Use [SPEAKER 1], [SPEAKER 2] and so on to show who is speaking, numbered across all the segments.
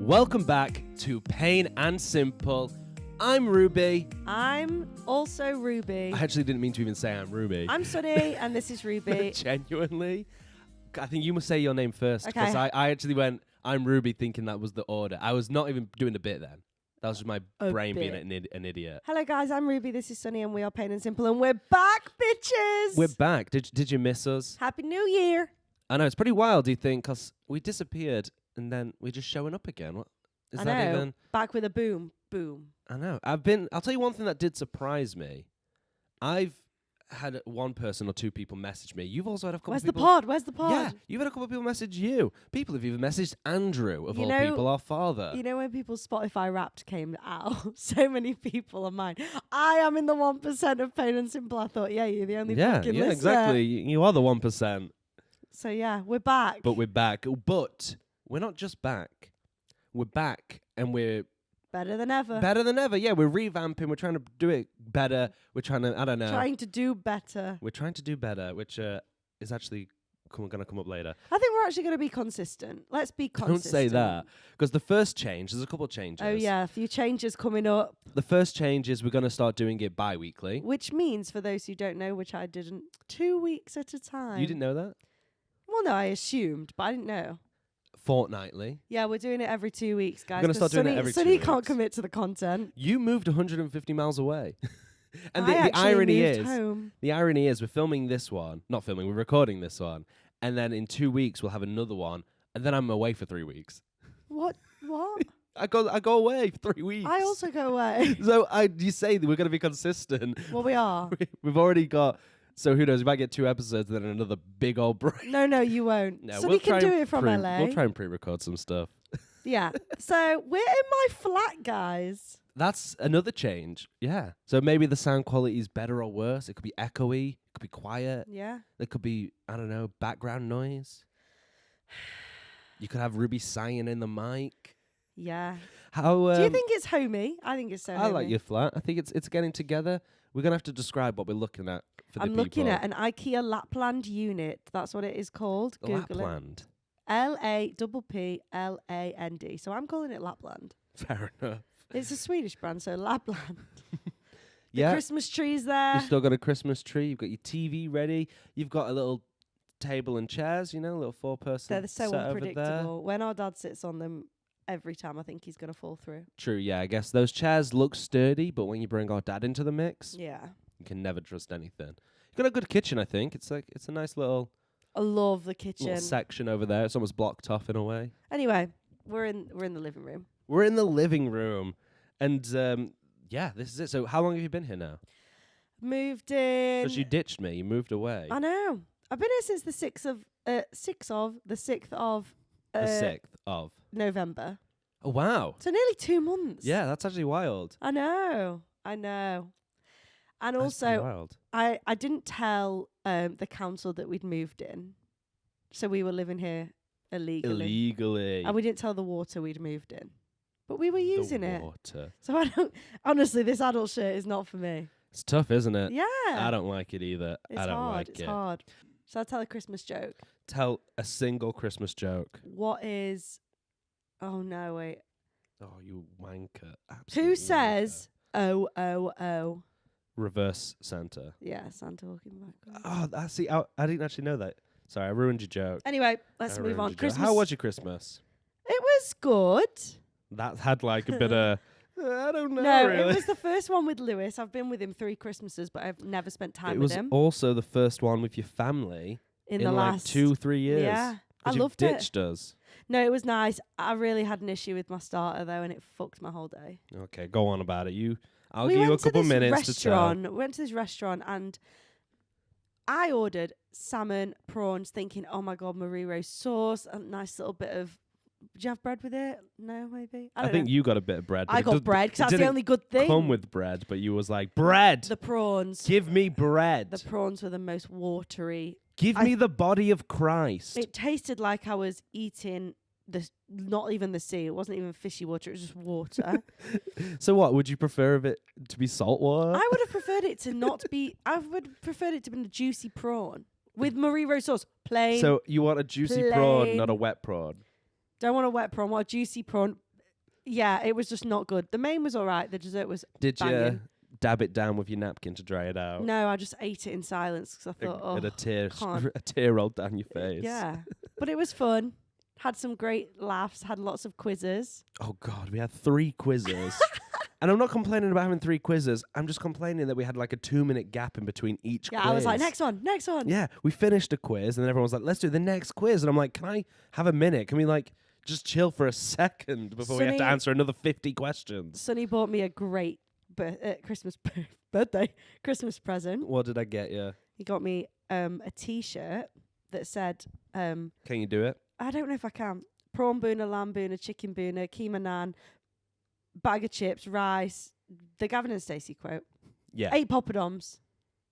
[SPEAKER 1] Welcome back to Payne and Simple. I'm Ruby.
[SPEAKER 2] I'm also Ruby.
[SPEAKER 1] I actually didn't mean to even say I'm Ruby.
[SPEAKER 2] I'm Sonny, and this is Ruby.
[SPEAKER 1] Genuinely? I think you must say your name first.
[SPEAKER 2] Okay.
[SPEAKER 1] Because I actually went, I'm Ruby, thinking that was the order. I was not even doing the bit then. That was just my brain being an idiot.
[SPEAKER 2] Hello, guys. I'm Ruby. This is Sonny, and we are Payne and Simple, and we're back, bitches.
[SPEAKER 1] We're back. Did you miss us?
[SPEAKER 2] Happy New Year.
[SPEAKER 1] I know, it's pretty wild, do you think? Because we disappeared, and then we're just showing up again. What is
[SPEAKER 2] I
[SPEAKER 1] that
[SPEAKER 2] know.
[SPEAKER 1] even?
[SPEAKER 2] Back with a boom. Boom.
[SPEAKER 1] I know. I'll tell you one thing that did surprise me. I've had one person or two people message me. You've also had a couple
[SPEAKER 2] Where's
[SPEAKER 1] of people.
[SPEAKER 2] Where's the pod?
[SPEAKER 1] Yeah, you've had a couple of people message you. People have even messaged Andrew, of all people, our father.
[SPEAKER 2] You know when people's Spotify Wrapped came out, so many people of mine. I am in the 1% of Payne and Simple. I thought, yeah, you're the only fucking listener.
[SPEAKER 1] Exactly. You are the 1%.
[SPEAKER 2] So yeah, we're back.
[SPEAKER 1] But we're back. But we're not just back. We're back, and we're
[SPEAKER 2] better than ever.
[SPEAKER 1] Better than ever. Yeah, we're revamping. We're trying to do it better. We're trying to, I don't know.
[SPEAKER 2] Trying to do better.
[SPEAKER 1] We're trying to do better, which is actually going to come up later.
[SPEAKER 2] I think we're actually going to be consistent. Let's be consistent.
[SPEAKER 1] Don't say that. Because the first change, there's a couple of changes.
[SPEAKER 2] Oh, yeah, a few changes coming up.
[SPEAKER 1] The first change is we're going to start doing it bi-weekly.
[SPEAKER 2] Which means, for those who don't know, which I didn't, 2 weeks at a time.
[SPEAKER 1] You didn't know that?
[SPEAKER 2] Well, no, I assumed, but I didn't know.
[SPEAKER 1] Fortnightly.
[SPEAKER 2] Yeah, we're doing it every 2 weeks, guys.
[SPEAKER 1] We're going to start doing it every 2 weeks.
[SPEAKER 2] Sonny can't commit to the content.
[SPEAKER 1] You moved 150 miles away. And
[SPEAKER 2] I
[SPEAKER 1] the irony
[SPEAKER 2] moved
[SPEAKER 1] is,
[SPEAKER 2] home.
[SPEAKER 1] we're filming this one. Not filming, we're recording this one. And then in 2 weeks, we'll have another one. And then I'm away for 3 weeks.
[SPEAKER 2] What?
[SPEAKER 1] I go away for 3 weeks.
[SPEAKER 2] I also go away.
[SPEAKER 1] So you say that we're going to be consistent.
[SPEAKER 2] Well, we are.
[SPEAKER 1] We've already got... So who knows? We might get 2 episodes and then another big old break.
[SPEAKER 2] No, you won't.
[SPEAKER 1] No,
[SPEAKER 2] Sonny can do it from LA.
[SPEAKER 1] We'll try and pre-record some stuff.
[SPEAKER 2] Yeah. So we're in my flat, guys.
[SPEAKER 1] That's another change. Yeah. So maybe the sound quality is better or worse. It could be echoey. It could be quiet.
[SPEAKER 2] Yeah.
[SPEAKER 1] There could be, I don't know, background noise. You could have Ruby sighing in the mic.
[SPEAKER 2] Yeah.
[SPEAKER 1] How?
[SPEAKER 2] Do you think it's homey? I think it's so homey.
[SPEAKER 1] I like your flat. I think it's getting together. We're going to have to describe what we're looking at for the people.
[SPEAKER 2] I'm looking at an IKEA Lapland unit. That's what it is called. Google
[SPEAKER 1] Lapland.
[SPEAKER 2] It. Lapland. So I'm calling it Lapland.
[SPEAKER 1] Fair enough.
[SPEAKER 2] It's a Swedish brand, so Lapland.
[SPEAKER 1] Yeah.
[SPEAKER 2] The Christmas tree's there.
[SPEAKER 1] You've still got a Christmas tree. You've got your TV ready. You've got a little table and chairs, a little 4-person
[SPEAKER 2] They're so
[SPEAKER 1] set
[SPEAKER 2] unpredictable.
[SPEAKER 1] over there.
[SPEAKER 2] When our dad sits on them, every time I think he's going to fall through.
[SPEAKER 1] True, yeah. I guess those chairs look sturdy, but when you bring our dad into the mix,
[SPEAKER 2] Yeah.
[SPEAKER 1] you can never trust anything. You've got a good kitchen, I think. It's a nice little
[SPEAKER 2] I love the kitchen.
[SPEAKER 1] section over there. It's almost blocked off in a way.
[SPEAKER 2] Anyway, we're in the living room.
[SPEAKER 1] We're in the living room. And yeah, this is it. So how long have you been here now?
[SPEAKER 2] Moved in.
[SPEAKER 1] Because you ditched me. You moved away.
[SPEAKER 2] I know. I've been here since the 6th of
[SPEAKER 1] the 6th of
[SPEAKER 2] November.
[SPEAKER 1] Oh, wow.
[SPEAKER 2] So nearly 2 months.
[SPEAKER 1] Yeah, that's actually wild.
[SPEAKER 2] I know. And
[SPEAKER 1] That's
[SPEAKER 2] also,
[SPEAKER 1] wild.
[SPEAKER 2] I didn't tell the council that we'd moved in. So we were living here illegally. And we didn't tell the water we'd moved in. But we were using it.
[SPEAKER 1] Water.
[SPEAKER 2] So honestly, this adult shit is not for me.
[SPEAKER 1] It's tough, isn't it?
[SPEAKER 2] Yeah.
[SPEAKER 1] I don't like it either.
[SPEAKER 2] It's
[SPEAKER 1] I don't
[SPEAKER 2] hard.
[SPEAKER 1] like
[SPEAKER 2] It's
[SPEAKER 1] it.
[SPEAKER 2] hard. Shall I tell a Christmas joke?
[SPEAKER 1] Tell a single Christmas joke.
[SPEAKER 2] What is... Oh, no, wait.
[SPEAKER 1] Oh, you wanker. Absolute
[SPEAKER 2] Who
[SPEAKER 1] wanker.
[SPEAKER 2] says, oh?
[SPEAKER 1] Reverse Santa.
[SPEAKER 2] Yeah, Santa walking back.
[SPEAKER 1] Oh, I see. I didn't actually know that. Sorry, I ruined your joke.
[SPEAKER 2] Anyway, let's move on. Christmas.
[SPEAKER 1] How was your Christmas?
[SPEAKER 2] It was good.
[SPEAKER 1] That had like a bit of... I don't know,
[SPEAKER 2] No,
[SPEAKER 1] really.
[SPEAKER 2] it was the first one with Lewis. I've been with him 3 Christmases, but I've never spent time
[SPEAKER 1] It
[SPEAKER 2] with
[SPEAKER 1] was
[SPEAKER 2] him.
[SPEAKER 1] also the first one with your family
[SPEAKER 2] In
[SPEAKER 1] in
[SPEAKER 2] the
[SPEAKER 1] like
[SPEAKER 2] last
[SPEAKER 1] 2-3 years.
[SPEAKER 2] Yeah, I
[SPEAKER 1] 'Cause you've
[SPEAKER 2] loved it.
[SPEAKER 1] ditched us.
[SPEAKER 2] No, it was nice. I really had an issue with my starter though, and it fucked my whole day.
[SPEAKER 1] Okay, go on about it. I'll
[SPEAKER 2] We
[SPEAKER 1] give you a
[SPEAKER 2] went to
[SPEAKER 1] couple
[SPEAKER 2] this
[SPEAKER 1] minutes to tell.
[SPEAKER 2] We went to this restaurant and I ordered salmon, prawns, thinking, oh my God, Marie Rose sauce, a nice little bit of... Did you have bread with it? No, maybe? I
[SPEAKER 1] think
[SPEAKER 2] know.
[SPEAKER 1] you got a bit of bread. but
[SPEAKER 2] I
[SPEAKER 1] it
[SPEAKER 2] got bread because that's the
[SPEAKER 1] didn't
[SPEAKER 2] only good thing.
[SPEAKER 1] come with bread, but you was like, bread!
[SPEAKER 2] The prawns.
[SPEAKER 1] Give me bread!
[SPEAKER 2] The prawns were the most watery.
[SPEAKER 1] Give me the body of Christ!
[SPEAKER 2] It tasted like I was eating not even the sea. It wasn't even fishy water. It was just water.
[SPEAKER 1] So what, would you prefer it to be salt water?
[SPEAKER 2] I would have preferred it to not be... I would have preferred it to be a juicy prawn with Marie Rose sauce. Plain.
[SPEAKER 1] So you want a juicy prawn, not a wet prawn?
[SPEAKER 2] Don't want a wet prawn. Want a juicy prawn. Yeah, it was just not good. The main was all right. The dessert was
[SPEAKER 1] Did you
[SPEAKER 2] banging.
[SPEAKER 1] dab it down with your napkin to dry it out?
[SPEAKER 2] No, I just ate it in silence because I thought, oh,
[SPEAKER 1] And a tear,
[SPEAKER 2] can't.
[SPEAKER 1] a tear rolled down your face.
[SPEAKER 2] Yeah. But it was fun. Had some great laughs. Had lots of quizzes.
[SPEAKER 1] Oh God, we had 3 quizzes. And I'm not complaining about having 3 quizzes. I'm just complaining that we had like a 2-minute gap in between each quiz.
[SPEAKER 2] Yeah, I was like, next one.
[SPEAKER 1] Yeah, we finished a quiz and then everyone was like, let's do the next quiz. And I'm like, can I have a minute? Can we like just chill for a second before we have to
[SPEAKER 2] Sonny-
[SPEAKER 1] answer another 50 questions?
[SPEAKER 2] Sonny bought me a great Christmas present.
[SPEAKER 1] What did I get you?
[SPEAKER 2] He got me a T-shirt that said,
[SPEAKER 1] Can you do it?
[SPEAKER 2] I don't know if I can. Prawn booner, lamb booner, chicken booner, keema naan, bag of chips, rice. The Gavin and Stacey quote.
[SPEAKER 1] Yeah.
[SPEAKER 2] 8 poppadoms.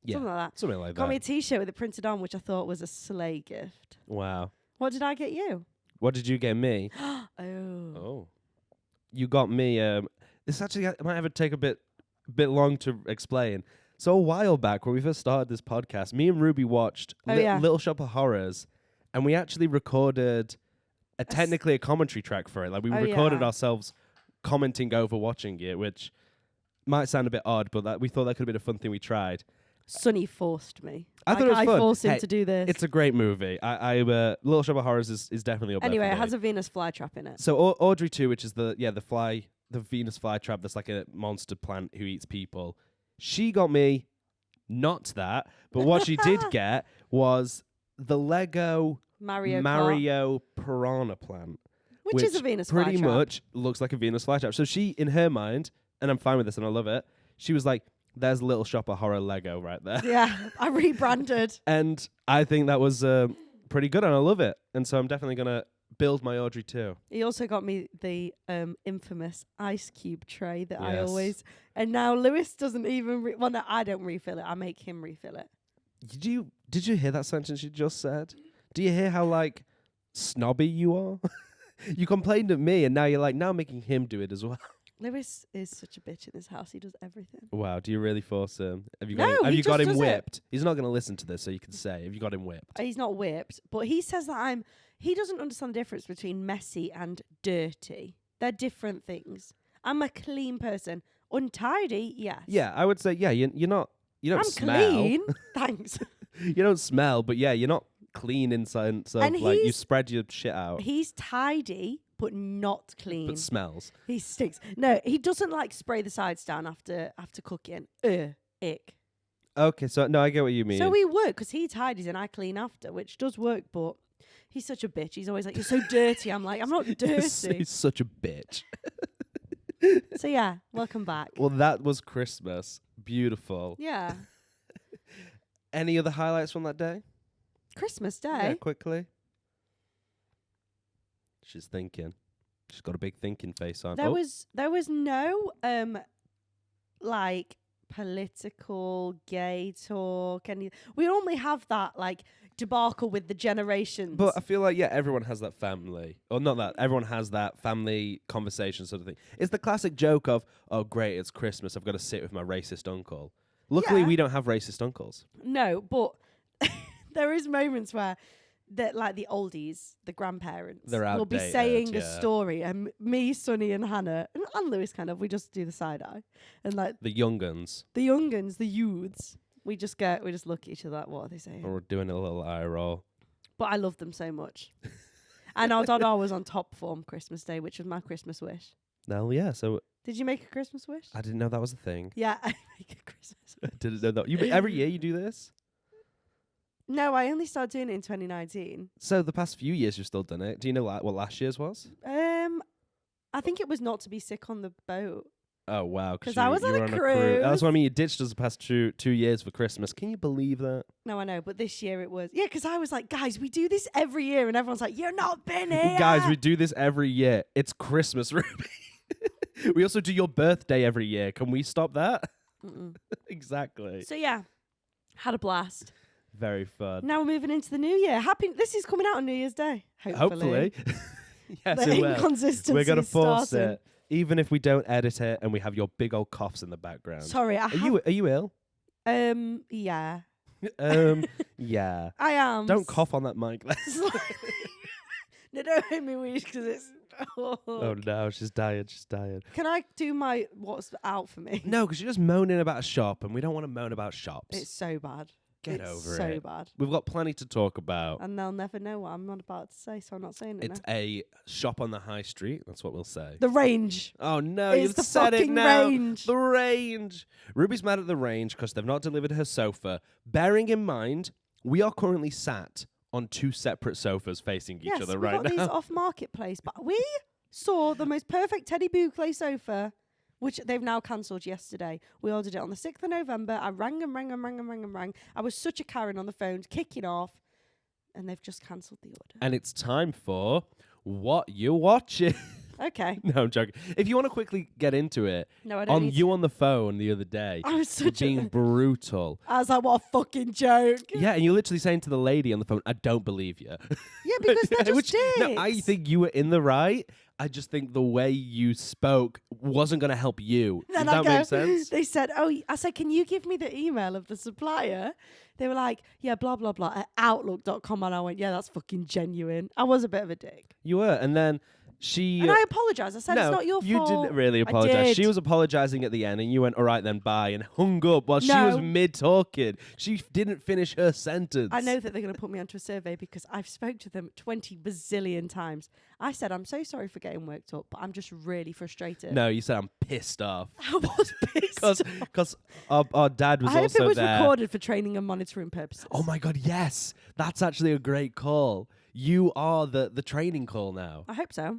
[SPEAKER 1] Yeah.
[SPEAKER 2] Something like that.
[SPEAKER 1] Something like
[SPEAKER 2] Got me a
[SPEAKER 1] that.
[SPEAKER 2] T-shirt with it printed on, which I thought was a slay gift.
[SPEAKER 1] Wow.
[SPEAKER 2] What did I get you?
[SPEAKER 1] What did you get me?
[SPEAKER 2] Oh.
[SPEAKER 1] Oh. You got me this actually might have to take a bit long to explain. So a while back when we first started this podcast, me and Ruby watched Little Shop of Horrors, and we actually recorded technically a commentary track for it. Like we recorded ourselves commenting over watching it, which might sound a bit odd, but we thought that could have been a fun thing we tried.
[SPEAKER 2] Sonny forced me.
[SPEAKER 1] I thought it was fun.
[SPEAKER 2] I forced him
[SPEAKER 1] Hey,
[SPEAKER 2] to do this.
[SPEAKER 1] It's a great movie. Little Shop of Horrors is definitely up there
[SPEAKER 2] Anyway,
[SPEAKER 1] for
[SPEAKER 2] it
[SPEAKER 1] me.
[SPEAKER 2] has a Venus flytrap in it.
[SPEAKER 1] So Audrey 2, which is the Venus flytrap that's like a monster plant who eats people. She got me not that, but what she did get was the Lego
[SPEAKER 2] Mario
[SPEAKER 1] piranha plant,
[SPEAKER 2] which is a Venus
[SPEAKER 1] pretty
[SPEAKER 2] flytrap.
[SPEAKER 1] much looks like a Venus flytrap. So she, in her mind, and I'm fine with this and I love it, she was like, there's Little Shop of Horror Lego right there.
[SPEAKER 2] Yeah, I rebranded.
[SPEAKER 1] And I think that was pretty good and I love it. And so I'm definitely going to build my Audrey too.
[SPEAKER 2] He also got me the infamous ice cube tray that I
[SPEAKER 1] Yes.
[SPEAKER 2] always... And now Lewis doesn't even... well, no, I don't refill it. I make him refill it.
[SPEAKER 1] Did you hear that sentence you just said? Do you hear how like snobby you are? You complained at me and now you're like, now I'm making him do it as well.
[SPEAKER 2] Lewis is such a bitch in this house. He does everything.
[SPEAKER 1] Wow, do you really force him? Have you
[SPEAKER 2] No,
[SPEAKER 1] got him, have
[SPEAKER 2] he
[SPEAKER 1] you got
[SPEAKER 2] just
[SPEAKER 1] him
[SPEAKER 2] does it.
[SPEAKER 1] whipped? He's not going to listen to this, so you can say, have you got him whipped?
[SPEAKER 2] He's not whipped, but he says that he doesn't understand the difference between messy and dirty. They're different things. I'm a clean person. Untidy, yes.
[SPEAKER 1] Yeah, I would say, yeah, you don't
[SPEAKER 2] I'm
[SPEAKER 1] smell.
[SPEAKER 2] clean. Thanks.
[SPEAKER 1] You don't smell, but yeah, you're not clean inside, so
[SPEAKER 2] And
[SPEAKER 1] like you
[SPEAKER 2] he's-
[SPEAKER 1] spread your shit out.
[SPEAKER 2] He's tidy, but not clean.
[SPEAKER 1] But smells.
[SPEAKER 2] He stinks. No, he doesn't like spray the sides down after cooking. Ick.
[SPEAKER 1] Okay, so no, I get what you mean.
[SPEAKER 2] So we work because he tidies and I clean after, which does work, but he's such a bitch. He's always like, you're so dirty. I'm like, I'm not dirty.
[SPEAKER 1] He's such a bitch.
[SPEAKER 2] So yeah, welcome back.
[SPEAKER 1] Well, that was Christmas. Beautiful.
[SPEAKER 2] Yeah.
[SPEAKER 1] Any other highlights from that day?
[SPEAKER 2] Christmas
[SPEAKER 1] Yeah,
[SPEAKER 2] Day.
[SPEAKER 1] quickly. She's thinking. She's got a big thinking face on.
[SPEAKER 2] There
[SPEAKER 1] Oh,
[SPEAKER 2] was no like political gay talk. We only have that like debacle with the generations.
[SPEAKER 1] but I feel like, yeah, everyone has that family. Or not that. Everyone has that family conversation sort of thing. It's the classic joke of, oh, great, it's Christmas. I've got to sit with my racist uncle. Luckily,
[SPEAKER 2] Yeah.
[SPEAKER 1] we don't have racist uncles.
[SPEAKER 2] No, but there is moments where that like the oldies, the grandparents,
[SPEAKER 1] They're
[SPEAKER 2] will be
[SPEAKER 1] outdated,
[SPEAKER 2] saying a
[SPEAKER 1] yeah.
[SPEAKER 2] story, and me, Sonny, and Hannah, and Lewis, kind of, we just do the side eye, and like
[SPEAKER 1] The young uns.
[SPEAKER 2] the young'uns, the youths, we just look at each other like, what are they saying?
[SPEAKER 1] Or doing a little eye roll.
[SPEAKER 2] But I love them so much. And our dad was on top form Christmas Day, which was my Christmas wish.
[SPEAKER 1] Well, yeah, so
[SPEAKER 2] Did you make a Christmas wish?
[SPEAKER 1] I didn't know that was a thing.
[SPEAKER 2] Yeah, I make a Christmas
[SPEAKER 1] I
[SPEAKER 2] wish.
[SPEAKER 1] didn't know that. Every year you do this?
[SPEAKER 2] No, I only started doing it in 2019.
[SPEAKER 1] So the past few years you've still done it. Do you know what last year's was?
[SPEAKER 2] I think it was not to be sick on the boat.
[SPEAKER 1] Oh, wow.
[SPEAKER 2] 'Cause I was
[SPEAKER 1] you
[SPEAKER 2] on
[SPEAKER 1] were
[SPEAKER 2] a
[SPEAKER 1] That's
[SPEAKER 2] cruise.
[SPEAKER 1] what I mean. You ditched us the past 2 years for Christmas. Can you believe that?
[SPEAKER 2] No, I know, but this year it was. Yeah, because I was like, guys, we do this every year. And everyone's like, you're not been here.
[SPEAKER 1] Guys, we do this every year. It's Christmas, Ruby. We also do your birthday every year. Can we stop that?
[SPEAKER 2] Mm-mm.
[SPEAKER 1] Exactly.
[SPEAKER 2] So, yeah, had a blast.
[SPEAKER 1] Very fun.
[SPEAKER 2] Now we're moving into the new year. This is coming out on New Year's Day.
[SPEAKER 1] Hopefully. Yes,
[SPEAKER 2] The
[SPEAKER 1] it will.
[SPEAKER 2] inconsistency
[SPEAKER 1] We're going to force
[SPEAKER 2] starting.
[SPEAKER 1] it. Even if we don't edit it and we have your big old coughs in the background.
[SPEAKER 2] Sorry,
[SPEAKER 1] Are you ill?
[SPEAKER 2] yeah,
[SPEAKER 1] Yeah.
[SPEAKER 2] I am.
[SPEAKER 1] Don't cough on that mic.
[SPEAKER 2] No, don't hit me weird because it's
[SPEAKER 1] Oh no, she's dying. She's dying.
[SPEAKER 2] Can I do my what's out for me?
[SPEAKER 1] No, because you're just moaning about a shop, and we don't want to moan about shops.
[SPEAKER 2] It's so bad.
[SPEAKER 1] Get
[SPEAKER 2] it's
[SPEAKER 1] over
[SPEAKER 2] so
[SPEAKER 1] it.
[SPEAKER 2] bad.
[SPEAKER 1] We've got plenty to talk about.
[SPEAKER 2] And they'll never know what I'm not about to say, so I'm not saying it
[SPEAKER 1] It's
[SPEAKER 2] now.
[SPEAKER 1] a shop on the high street. That's what we'll say.
[SPEAKER 2] The Range.
[SPEAKER 1] Oh no,
[SPEAKER 2] It's
[SPEAKER 1] you've
[SPEAKER 2] the
[SPEAKER 1] said it
[SPEAKER 2] fucking
[SPEAKER 1] now.
[SPEAKER 2] Range.
[SPEAKER 1] The Range. Ruby's mad at the Range because they've not delivered her sofa. Bearing in mind, we are currently sat on 2 separate sofas facing each other right
[SPEAKER 2] we got these
[SPEAKER 1] now.
[SPEAKER 2] off marketplace, but we saw the most perfect Teddy Boucle sofa, which they've now cancelled yesterday. We ordered it on the 6th of November. I rang and rang and rang and rang and rang. I was such a Karen on the phone, kicking off, and they've just cancelled the order.
[SPEAKER 1] And it's time for What You Watching.
[SPEAKER 2] Okay.
[SPEAKER 1] No, I'm joking. If you want to quickly get into it,
[SPEAKER 2] No, I don't need to.
[SPEAKER 1] on the phone the other day,
[SPEAKER 2] I was such
[SPEAKER 1] being brutal.
[SPEAKER 2] I was like, what a fucking joke.
[SPEAKER 1] Yeah, and you're literally saying to the lady on the phone, I don't believe you.
[SPEAKER 2] Yeah, because they're just
[SPEAKER 1] Which,
[SPEAKER 2] dicks.
[SPEAKER 1] no, I think you were in the right. I just think the way you spoke wasn't going to help you.
[SPEAKER 2] Then
[SPEAKER 1] Does
[SPEAKER 2] I
[SPEAKER 1] that make sense?
[SPEAKER 2] They said, I said, can you give me the email of the supplier? They were like, yeah, blah, blah, blah, at outlook.com. And I went, yeah, that's fucking genuine. I was a bit of a dick.
[SPEAKER 1] You were. And then she...
[SPEAKER 2] And I apologise. I said,
[SPEAKER 1] no,
[SPEAKER 2] it's not your
[SPEAKER 1] you
[SPEAKER 2] fault.
[SPEAKER 1] didn't really
[SPEAKER 2] I
[SPEAKER 1] apologise. She
[SPEAKER 2] did.
[SPEAKER 1] was apologising at the end, and you went, all right, then, bye, and hung up while she was
[SPEAKER 2] No.
[SPEAKER 1] mid-talking. She didn't finish her sentence.
[SPEAKER 2] I know that they're going to put me onto a survey because I've spoke to them 20 bazillion times. I said, I'm so sorry for getting worked up, but I'm just really frustrated.
[SPEAKER 1] No, you said, I'm pissed off.
[SPEAKER 2] I was pissed off.
[SPEAKER 1] Because our dad was
[SPEAKER 2] I hope
[SPEAKER 1] also
[SPEAKER 2] it was
[SPEAKER 1] there.
[SPEAKER 2] recorded for training and monitoring purposes.
[SPEAKER 1] Oh my God, yes. That's actually a great call. You are the training call now.
[SPEAKER 2] I hope so.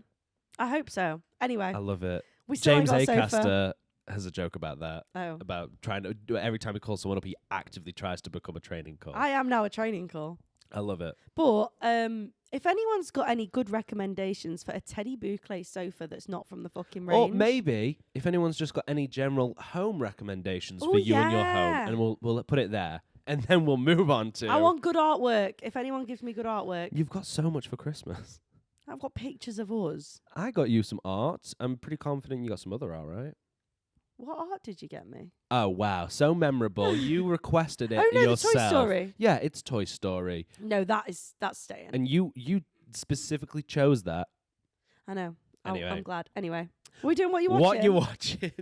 [SPEAKER 2] I hope so. Anyway,
[SPEAKER 1] I love it.
[SPEAKER 2] we still
[SPEAKER 1] James
[SPEAKER 2] ain't got a sofa.
[SPEAKER 1] Acaster has a joke about that.
[SPEAKER 2] Oh.
[SPEAKER 1] About trying to do every time he calls someone up, he actively tries to become a training call.
[SPEAKER 2] I am now a training call.
[SPEAKER 1] I love it.
[SPEAKER 2] But if anyone's got any good recommendations for a Teddy Boucle sofa that's not from the fucking Range.
[SPEAKER 1] Or maybe if anyone's just got any general home recommendations
[SPEAKER 2] Oh,
[SPEAKER 1] for you and your
[SPEAKER 2] yeah.
[SPEAKER 1] home, and we'll put it there, and then we'll move on to.
[SPEAKER 2] I want good artwork. If anyone gives me good artwork.
[SPEAKER 1] You've got so much for Christmas.
[SPEAKER 2] I've got pictures of us.
[SPEAKER 1] I got you some art. I'm pretty confident you got some other art, right?
[SPEAKER 2] What art did you get me?
[SPEAKER 1] Oh wow, so memorable! You requested it
[SPEAKER 2] Oh no,
[SPEAKER 1] yourself.
[SPEAKER 2] the Toy Story.
[SPEAKER 1] Yeah, it's Toy Story,
[SPEAKER 2] No, that's staying.
[SPEAKER 1] and you specifically chose that.
[SPEAKER 2] I know.
[SPEAKER 1] Anyway.
[SPEAKER 2] I'm glad. Anyway, we're doing what you watching.
[SPEAKER 1] What you watching?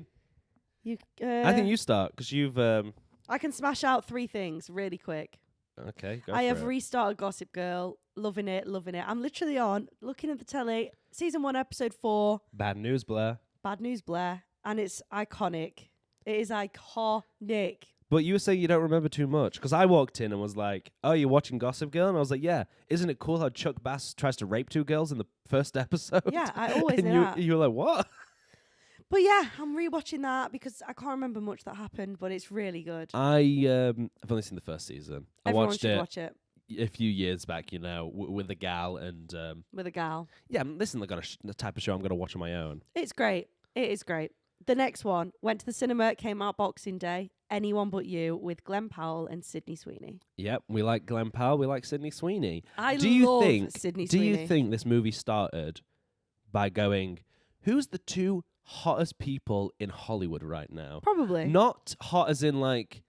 [SPEAKER 2] You,
[SPEAKER 1] I think you start because you've.
[SPEAKER 2] I can smash out 3 things really quick.
[SPEAKER 1] Okay, go
[SPEAKER 2] I
[SPEAKER 1] for
[SPEAKER 2] have
[SPEAKER 1] it.
[SPEAKER 2] restarted Gossip Girl. Loving it, loving it. I'm literally on, looking at the telly, season 1, episode 4,
[SPEAKER 1] Bad news, Blair.
[SPEAKER 2] Bad News Blair, and it's iconic. It is iconic.
[SPEAKER 1] But you were saying you don't remember too much because I walked in and was like, "Oh, you're watching Gossip Girl," and I was like, "Yeah, isn't it cool how Chuck Bass tries to rape 2 girls in the first episode?"
[SPEAKER 2] Yeah, I always
[SPEAKER 1] and
[SPEAKER 2] knew that.
[SPEAKER 1] you were like, "What?"
[SPEAKER 2] But yeah, I'm rewatching that because I can't remember much that happened, but it's really good.
[SPEAKER 1] I've only seen the first season.
[SPEAKER 2] Everyone
[SPEAKER 1] I watched
[SPEAKER 2] should
[SPEAKER 1] it
[SPEAKER 2] watch it
[SPEAKER 1] a few years back, with a gal, and
[SPEAKER 2] with a gal.
[SPEAKER 1] yeah, this isn't the type of show I'm going to watch on my own.
[SPEAKER 2] It's great. It is great. The next one went to the cinema. It came out Boxing Day. Anyone But You with Glenn Powell and Sydney Sweeney.
[SPEAKER 1] Yep, we like Glenn Powell. We like Sydney Sweeney.
[SPEAKER 2] I
[SPEAKER 1] Do you
[SPEAKER 2] love
[SPEAKER 1] think?
[SPEAKER 2] Sydney
[SPEAKER 1] Do
[SPEAKER 2] Sweeney.
[SPEAKER 1] you think this movie started by going, "Who's the 2 hottest people in Hollywood right now?"
[SPEAKER 2] Probably.
[SPEAKER 1] Not hot as in like,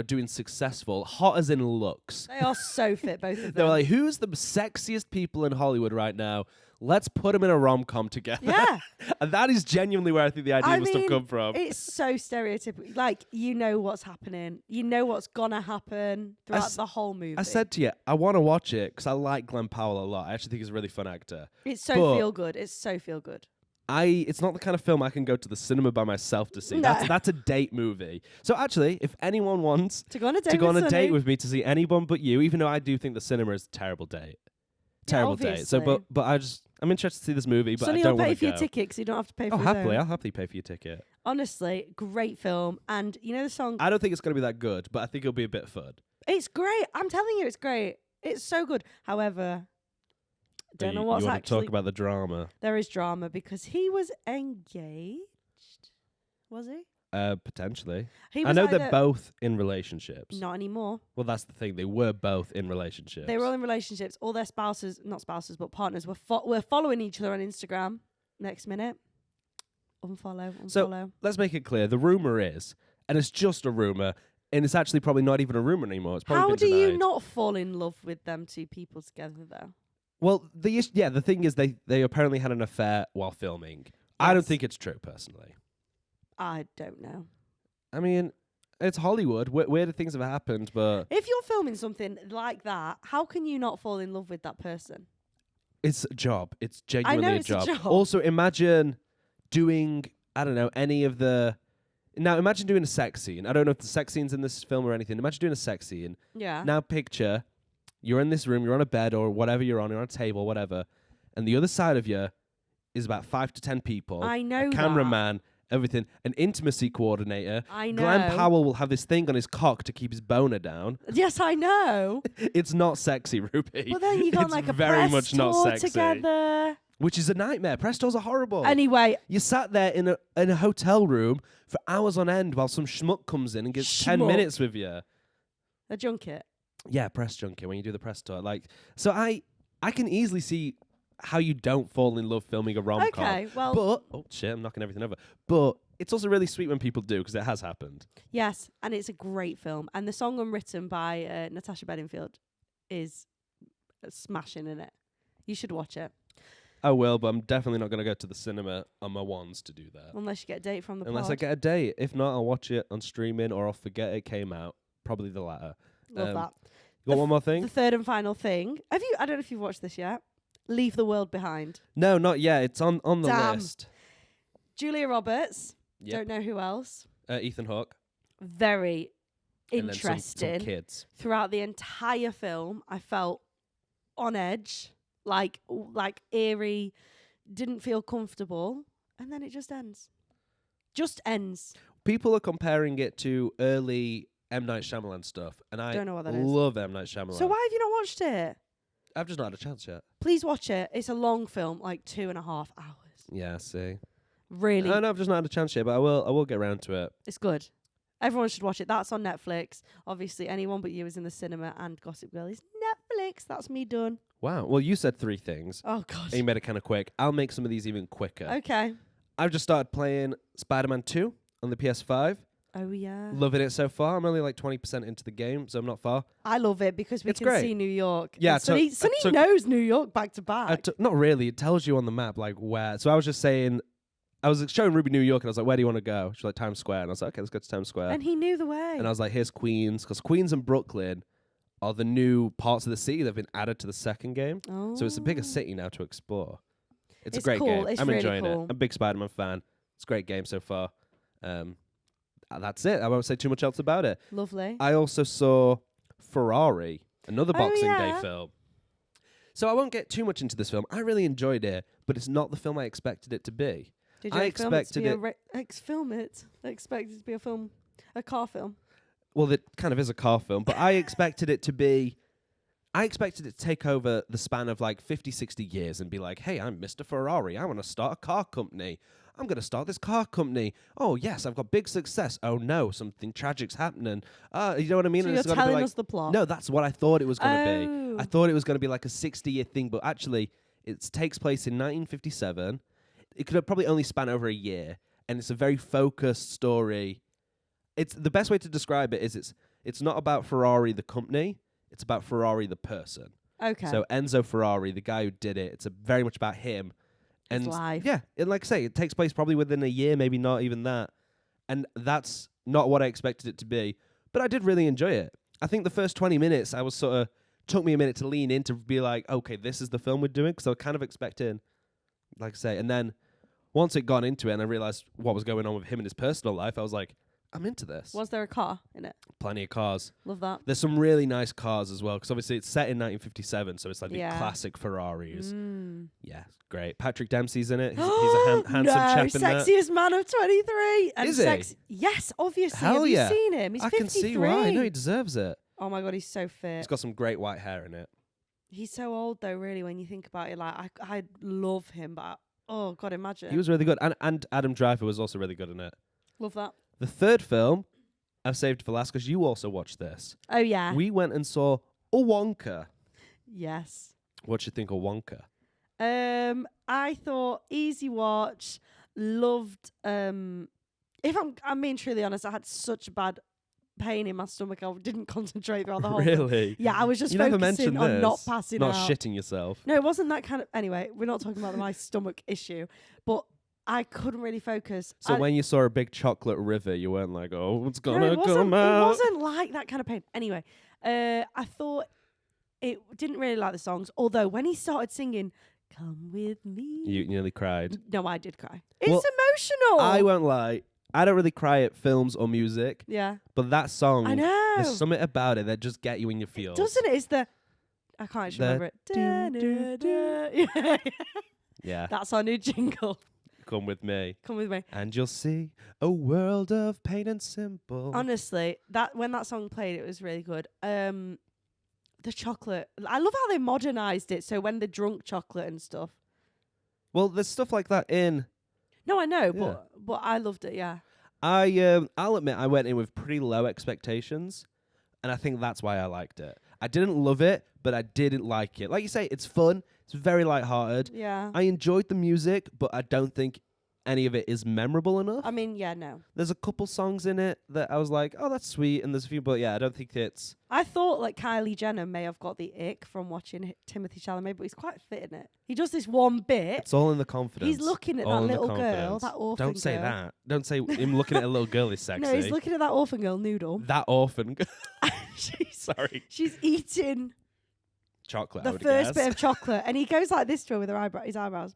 [SPEAKER 1] doing successful. Hot as in looks.
[SPEAKER 2] They are so fit, both of them.
[SPEAKER 1] They were like, "Who's the sexiest people in Hollywood right now? Let's put them in a rom-com together."
[SPEAKER 2] Yeah.
[SPEAKER 1] And that is genuinely where I think the idea must have come from.
[SPEAKER 2] It's so stereotypical. Like, you know what's happening. You know what's gonna happen throughout the whole movie.
[SPEAKER 1] I said to you, I want to watch it because I like Glenn Powell a lot. I actually think he's a really fun actor.
[SPEAKER 2] it's so
[SPEAKER 1] but-
[SPEAKER 2] feel good. It's so feel good.
[SPEAKER 1] It's not the kind of film I can go to the cinema by myself to see.
[SPEAKER 2] No.
[SPEAKER 1] That's a date movie. So actually, if anyone wants
[SPEAKER 2] To go on a date
[SPEAKER 1] to go on
[SPEAKER 2] with
[SPEAKER 1] a
[SPEAKER 2] Sonny.
[SPEAKER 1] date with me to see Anyone But You, even though I do think the cinema is a terrible date. Terrible date. So,
[SPEAKER 2] obviously.
[SPEAKER 1] but I'm interested to see this movie, but
[SPEAKER 2] Sonny
[SPEAKER 1] I don't
[SPEAKER 2] will pay
[SPEAKER 1] want
[SPEAKER 2] for
[SPEAKER 1] to
[SPEAKER 2] your
[SPEAKER 1] go.
[SPEAKER 2] ticket because you don't have to pay for
[SPEAKER 1] Oh,
[SPEAKER 2] his own.
[SPEAKER 1] happily. I'll happily pay for your ticket.
[SPEAKER 2] Honestly, great film. And you know the song?
[SPEAKER 1] I don't think it's going to be that good, but I think it'll be a bit fun.
[SPEAKER 2] It's great. I'm telling you, it's great. It's so good. However, don't know what's
[SPEAKER 1] you want
[SPEAKER 2] actually...
[SPEAKER 1] to talk about the drama?
[SPEAKER 2] There is drama because he was engaged. Was he?
[SPEAKER 1] Potentially.
[SPEAKER 2] He
[SPEAKER 1] I
[SPEAKER 2] was
[SPEAKER 1] know they're
[SPEAKER 2] either-
[SPEAKER 1] both in relationships.
[SPEAKER 2] Not anymore.
[SPEAKER 1] Well, that's the thing. They were both in relationships.
[SPEAKER 2] They were all in relationships. All their spouses, not spouses, but partners, were following each other on Instagram. Next minute, unfollow.
[SPEAKER 1] So let's make it clear. The rumor is, and it's just a rumor, and it's actually probably not even a rumor anymore. It's probably
[SPEAKER 2] how
[SPEAKER 1] been
[SPEAKER 2] do
[SPEAKER 1] denied.
[SPEAKER 2] you not fall in love with them 2 people together, though?
[SPEAKER 1] Well, the thing is they apparently had an affair while filming. Yes. I don't think it's true, personally.
[SPEAKER 2] I don't know.
[SPEAKER 1] I mean, it's Hollywood. Weirder things have happened, but
[SPEAKER 2] if you're filming something like that, how can you not fall in love with that person?
[SPEAKER 1] It's a job. It's genuinely
[SPEAKER 2] a job.
[SPEAKER 1] Also, imagine doing, I don't know, any of the... Now, imagine doing a sex scene. I don't know if the sex scene's in this film or anything. Imagine doing a sex scene.
[SPEAKER 2] Yeah.
[SPEAKER 1] Now picture, you're in this room, you're on a bed or whatever you're on a table, whatever, and the other side of you is about 5 to 10 people.
[SPEAKER 2] I know
[SPEAKER 1] a cameraman, everything, an intimacy coordinator.
[SPEAKER 2] I know.
[SPEAKER 1] Glenn Powell will have this thing on his cock to keep his boner down.
[SPEAKER 2] Yes, I know.
[SPEAKER 1] It's not sexy, Ruby.
[SPEAKER 2] Well, then you got
[SPEAKER 1] it's
[SPEAKER 2] like a
[SPEAKER 1] very
[SPEAKER 2] press
[SPEAKER 1] much
[SPEAKER 2] tour
[SPEAKER 1] not sexy.
[SPEAKER 2] together.
[SPEAKER 1] Which is a nightmare. Press tours are horrible.
[SPEAKER 2] Anyway.
[SPEAKER 1] You sat there in a hotel room for hours on end while some schmuck comes in and gets 10 minutes with you.
[SPEAKER 2] A junket?
[SPEAKER 1] Yeah, press junket when you do the press tour. So I can easily see how you don't fall in love filming a rom-com.
[SPEAKER 2] Okay, well...
[SPEAKER 1] But, oh shit, I'm knocking everything over. But it's also really sweet when people do, because it has happened.
[SPEAKER 2] Yes, and it's a great film. And the song Unwritten by Natasha Bedingfield is smashing in it. You should watch it.
[SPEAKER 1] I will, but I'm definitely not going to go to the cinema on my ones to do that.
[SPEAKER 2] Unless you get a date from the
[SPEAKER 1] Unless
[SPEAKER 2] pod.
[SPEAKER 1] I get a date. If not, I'll watch it on streaming or I'll forget it came out. Probably the latter.
[SPEAKER 2] Love that.
[SPEAKER 1] You got one more thing?
[SPEAKER 2] The third and final thing. I don't know if you've watched this yet. Leave the World Behind.
[SPEAKER 1] No, not yet. It's on the list.
[SPEAKER 2] Julia Roberts.
[SPEAKER 1] Yep.
[SPEAKER 2] Don't know who else.
[SPEAKER 1] Ethan Hawke.
[SPEAKER 2] Very
[SPEAKER 1] and
[SPEAKER 2] interesting.
[SPEAKER 1] Then some kids.
[SPEAKER 2] Throughout the entire film, I felt on edge, like eerie, didn't feel comfortable, and then it just ends. Just ends.
[SPEAKER 1] People are comparing it to early M. Night Shyamalan stuff, and I
[SPEAKER 2] don't know what that
[SPEAKER 1] love M. Night Shyamalan.
[SPEAKER 2] So why have you not watched it?
[SPEAKER 1] I've just not had a chance yet.
[SPEAKER 2] Please watch it. It's a long film, like 2.5 hours.
[SPEAKER 1] Yeah, see.
[SPEAKER 2] Really?
[SPEAKER 1] No, I've just not had a chance yet, but I will get around to it.
[SPEAKER 2] It's good. Everyone should watch it. That's on Netflix. Obviously, Anyone But You is in the cinema, and Gossip Girl is Netflix. That's me done.
[SPEAKER 1] Wow. Well, you said 3 things.
[SPEAKER 2] Oh, God.
[SPEAKER 1] And you made it kind of quick. I'll make some of these even quicker.
[SPEAKER 2] Okay.
[SPEAKER 1] I've just started playing Spider-Man 2 on the PS5.
[SPEAKER 2] Oh, yeah.
[SPEAKER 1] Loving it so far. I'm only like 20% into the game, so I'm not far.
[SPEAKER 2] I love it because we can
[SPEAKER 1] great.
[SPEAKER 2] see New York.
[SPEAKER 1] Yeah,
[SPEAKER 2] Sonny knows New York back to back.
[SPEAKER 1] Not really. It tells you on the map, like, where. So I was just saying, I was showing Ruby New York, and I was like, where do you want to go? She's like, Times Square. And I was like, okay, let's go to Times Square.
[SPEAKER 2] And he knew the way.
[SPEAKER 1] And I was like, here's Queens. Because Queens and Brooklyn are the new parts of the city that have been added to the second game.
[SPEAKER 2] Oh.
[SPEAKER 1] So it's a bigger city now to explore. It's a
[SPEAKER 2] It's
[SPEAKER 1] great
[SPEAKER 2] cool.
[SPEAKER 1] game.
[SPEAKER 2] It's
[SPEAKER 1] I'm
[SPEAKER 2] really
[SPEAKER 1] enjoying
[SPEAKER 2] cool.
[SPEAKER 1] it. I'm a big Spider-Man fan. It's a great game so far. That's it. I won't say too much else about it.
[SPEAKER 2] Lovely.
[SPEAKER 1] I also saw Ferrari, another Boxing Day
[SPEAKER 2] yeah.
[SPEAKER 1] film. So I won't get too much into this film. I really enjoyed it, but it's not the film I expected it to be.
[SPEAKER 2] Did you expect it to be expect it to be a car film?
[SPEAKER 1] Well, it kind of is a car film, but I expected it to be... I expected it to take over the span of like 50, 60 years and be like, hey, I'm Mr. Ferrari. I want to start a car company. I'm going to start this car company. Oh, yes, I've got big success. Oh, no, something tragic's happening. You know what I mean?
[SPEAKER 2] So
[SPEAKER 1] and
[SPEAKER 2] you're
[SPEAKER 1] it's gonna
[SPEAKER 2] telling
[SPEAKER 1] be like,
[SPEAKER 2] us the plot?
[SPEAKER 1] No, that's what I thought it was going to be.
[SPEAKER 2] Oh.
[SPEAKER 1] I thought it was going to be like a 60-year thing, but actually it takes place in 1957. It could have probably only span over a year, and it's a very focused story. It's the best way to describe it is it's not about Ferrari the company. It's about Ferrari the person.
[SPEAKER 2] Okay.
[SPEAKER 1] So Enzo Ferrari, the guy who did it, it's very much about him. And
[SPEAKER 2] his life.
[SPEAKER 1] Yeah, and like I say, it takes place probably within a year, maybe not even that. And that's not what I expected it to be. But I did really enjoy it. I think the first 20 minutes, I was took me a minute to lean in to be like, okay, this is the film we're doing. Because I was kind of expecting, like I say, and then once it got into it and I realized what was going on with him in his personal life, I was like, I'm into this.
[SPEAKER 2] Was there a car in it?
[SPEAKER 1] Plenty of cars.
[SPEAKER 2] Love that.
[SPEAKER 1] There's some really nice cars as well, because obviously it's set in 1957, so it's like the classic Ferraris. Yeah, great. Patrick Dempsey's in it. He's a handsome chap in that.
[SPEAKER 2] Sexiest man of 23. And
[SPEAKER 1] Is he?
[SPEAKER 2] Yes, obviously.
[SPEAKER 1] Hell
[SPEAKER 2] Have
[SPEAKER 1] yeah.
[SPEAKER 2] you seen him? He's
[SPEAKER 1] I
[SPEAKER 2] 53.
[SPEAKER 1] can see why. I know he deserves it.
[SPEAKER 2] Oh my God, he's so fit.
[SPEAKER 1] He's got some great white hair in it.
[SPEAKER 2] He's so old though, really, when you think about it. Like, I love him, but oh God, imagine.
[SPEAKER 1] He was really good. And Adam Driver was also really good in it.
[SPEAKER 2] Love that.
[SPEAKER 1] The third film, I've saved for last because you also watched this.
[SPEAKER 2] Oh, yeah.
[SPEAKER 1] We went and saw a Wonka.
[SPEAKER 2] Yes.
[SPEAKER 1] What do you think of Wonka?
[SPEAKER 2] I thought easy watch. Loved. If I'm being truly honest, I had such a bad pain in my stomach. I didn't concentrate throughout the whole
[SPEAKER 1] Really?
[SPEAKER 2] Yeah, I was just
[SPEAKER 1] You never
[SPEAKER 2] focusing
[SPEAKER 1] mentioned
[SPEAKER 2] on not
[SPEAKER 1] this.
[SPEAKER 2] passing
[SPEAKER 1] Not
[SPEAKER 2] out.
[SPEAKER 1] shitting yourself.
[SPEAKER 2] No, it wasn't that kind of... Anyway, we're not talking about my stomach issue. But I couldn't really focus.
[SPEAKER 1] So when you saw a big chocolate river, you weren't like, oh, it's
[SPEAKER 2] No,
[SPEAKER 1] gonna
[SPEAKER 2] it wasn't,
[SPEAKER 1] come out.
[SPEAKER 2] It wasn't like that kind of pain. Anyway, I thought it didn't really like the songs. Although when he started singing, "Come with me,"
[SPEAKER 1] You nearly cried.
[SPEAKER 2] No, I did cry. It's
[SPEAKER 1] Well,
[SPEAKER 2] emotional.
[SPEAKER 1] I won't lie. I don't really cry at films or music.
[SPEAKER 2] Yeah,
[SPEAKER 1] But that song,
[SPEAKER 2] I know.
[SPEAKER 1] there's something about it that just get you in your feels.
[SPEAKER 2] Doesn't it? It's the... I can't actually remember it. Yeah.
[SPEAKER 1] Yeah.
[SPEAKER 2] That's our new jingle.
[SPEAKER 1] Come with me.
[SPEAKER 2] Come with me.
[SPEAKER 1] And you'll see a world of pain and simple.
[SPEAKER 2] Honestly, when that song played, it was really good. The chocolate. I love how they modernized it. So when they drunk chocolate and stuff.
[SPEAKER 1] Well, there's stuff like that in...
[SPEAKER 2] No, I know,
[SPEAKER 1] Yeah.
[SPEAKER 2] but I loved it. Yeah.
[SPEAKER 1] I'll admit I went in with pretty low expectations, and I think that's why I liked it. I didn't love it, but I didn't like it. Like you say, it's fun. It's very lighthearted.
[SPEAKER 2] Yeah.
[SPEAKER 1] I enjoyed the music, but I don't think any of it is memorable enough.
[SPEAKER 2] I mean, yeah, no.
[SPEAKER 1] There's a couple songs in it that I was like, oh, that's sweet, and there's a few, but yeah, I don't think it's...
[SPEAKER 2] I thought like Kylie Jenner may have got the ick from watching Timothy Chalamet, but he's quite fit in it. He does this one bit.
[SPEAKER 1] It's all in the confidence.
[SPEAKER 2] He's looking at
[SPEAKER 1] All
[SPEAKER 2] that
[SPEAKER 1] in the
[SPEAKER 2] little girl,
[SPEAKER 1] confidence.
[SPEAKER 2] that orphan girl.
[SPEAKER 1] Don't say that. Don't say him looking at a little girl is sexy.
[SPEAKER 2] No, he's looking at that orphan girl noodle.
[SPEAKER 1] That orphan girl. Sorry.
[SPEAKER 2] She's eating
[SPEAKER 1] Chocolate, I
[SPEAKER 2] the
[SPEAKER 1] would
[SPEAKER 2] first
[SPEAKER 1] guess.
[SPEAKER 2] bit of chocolate, and he goes like this to her with his eyebrows.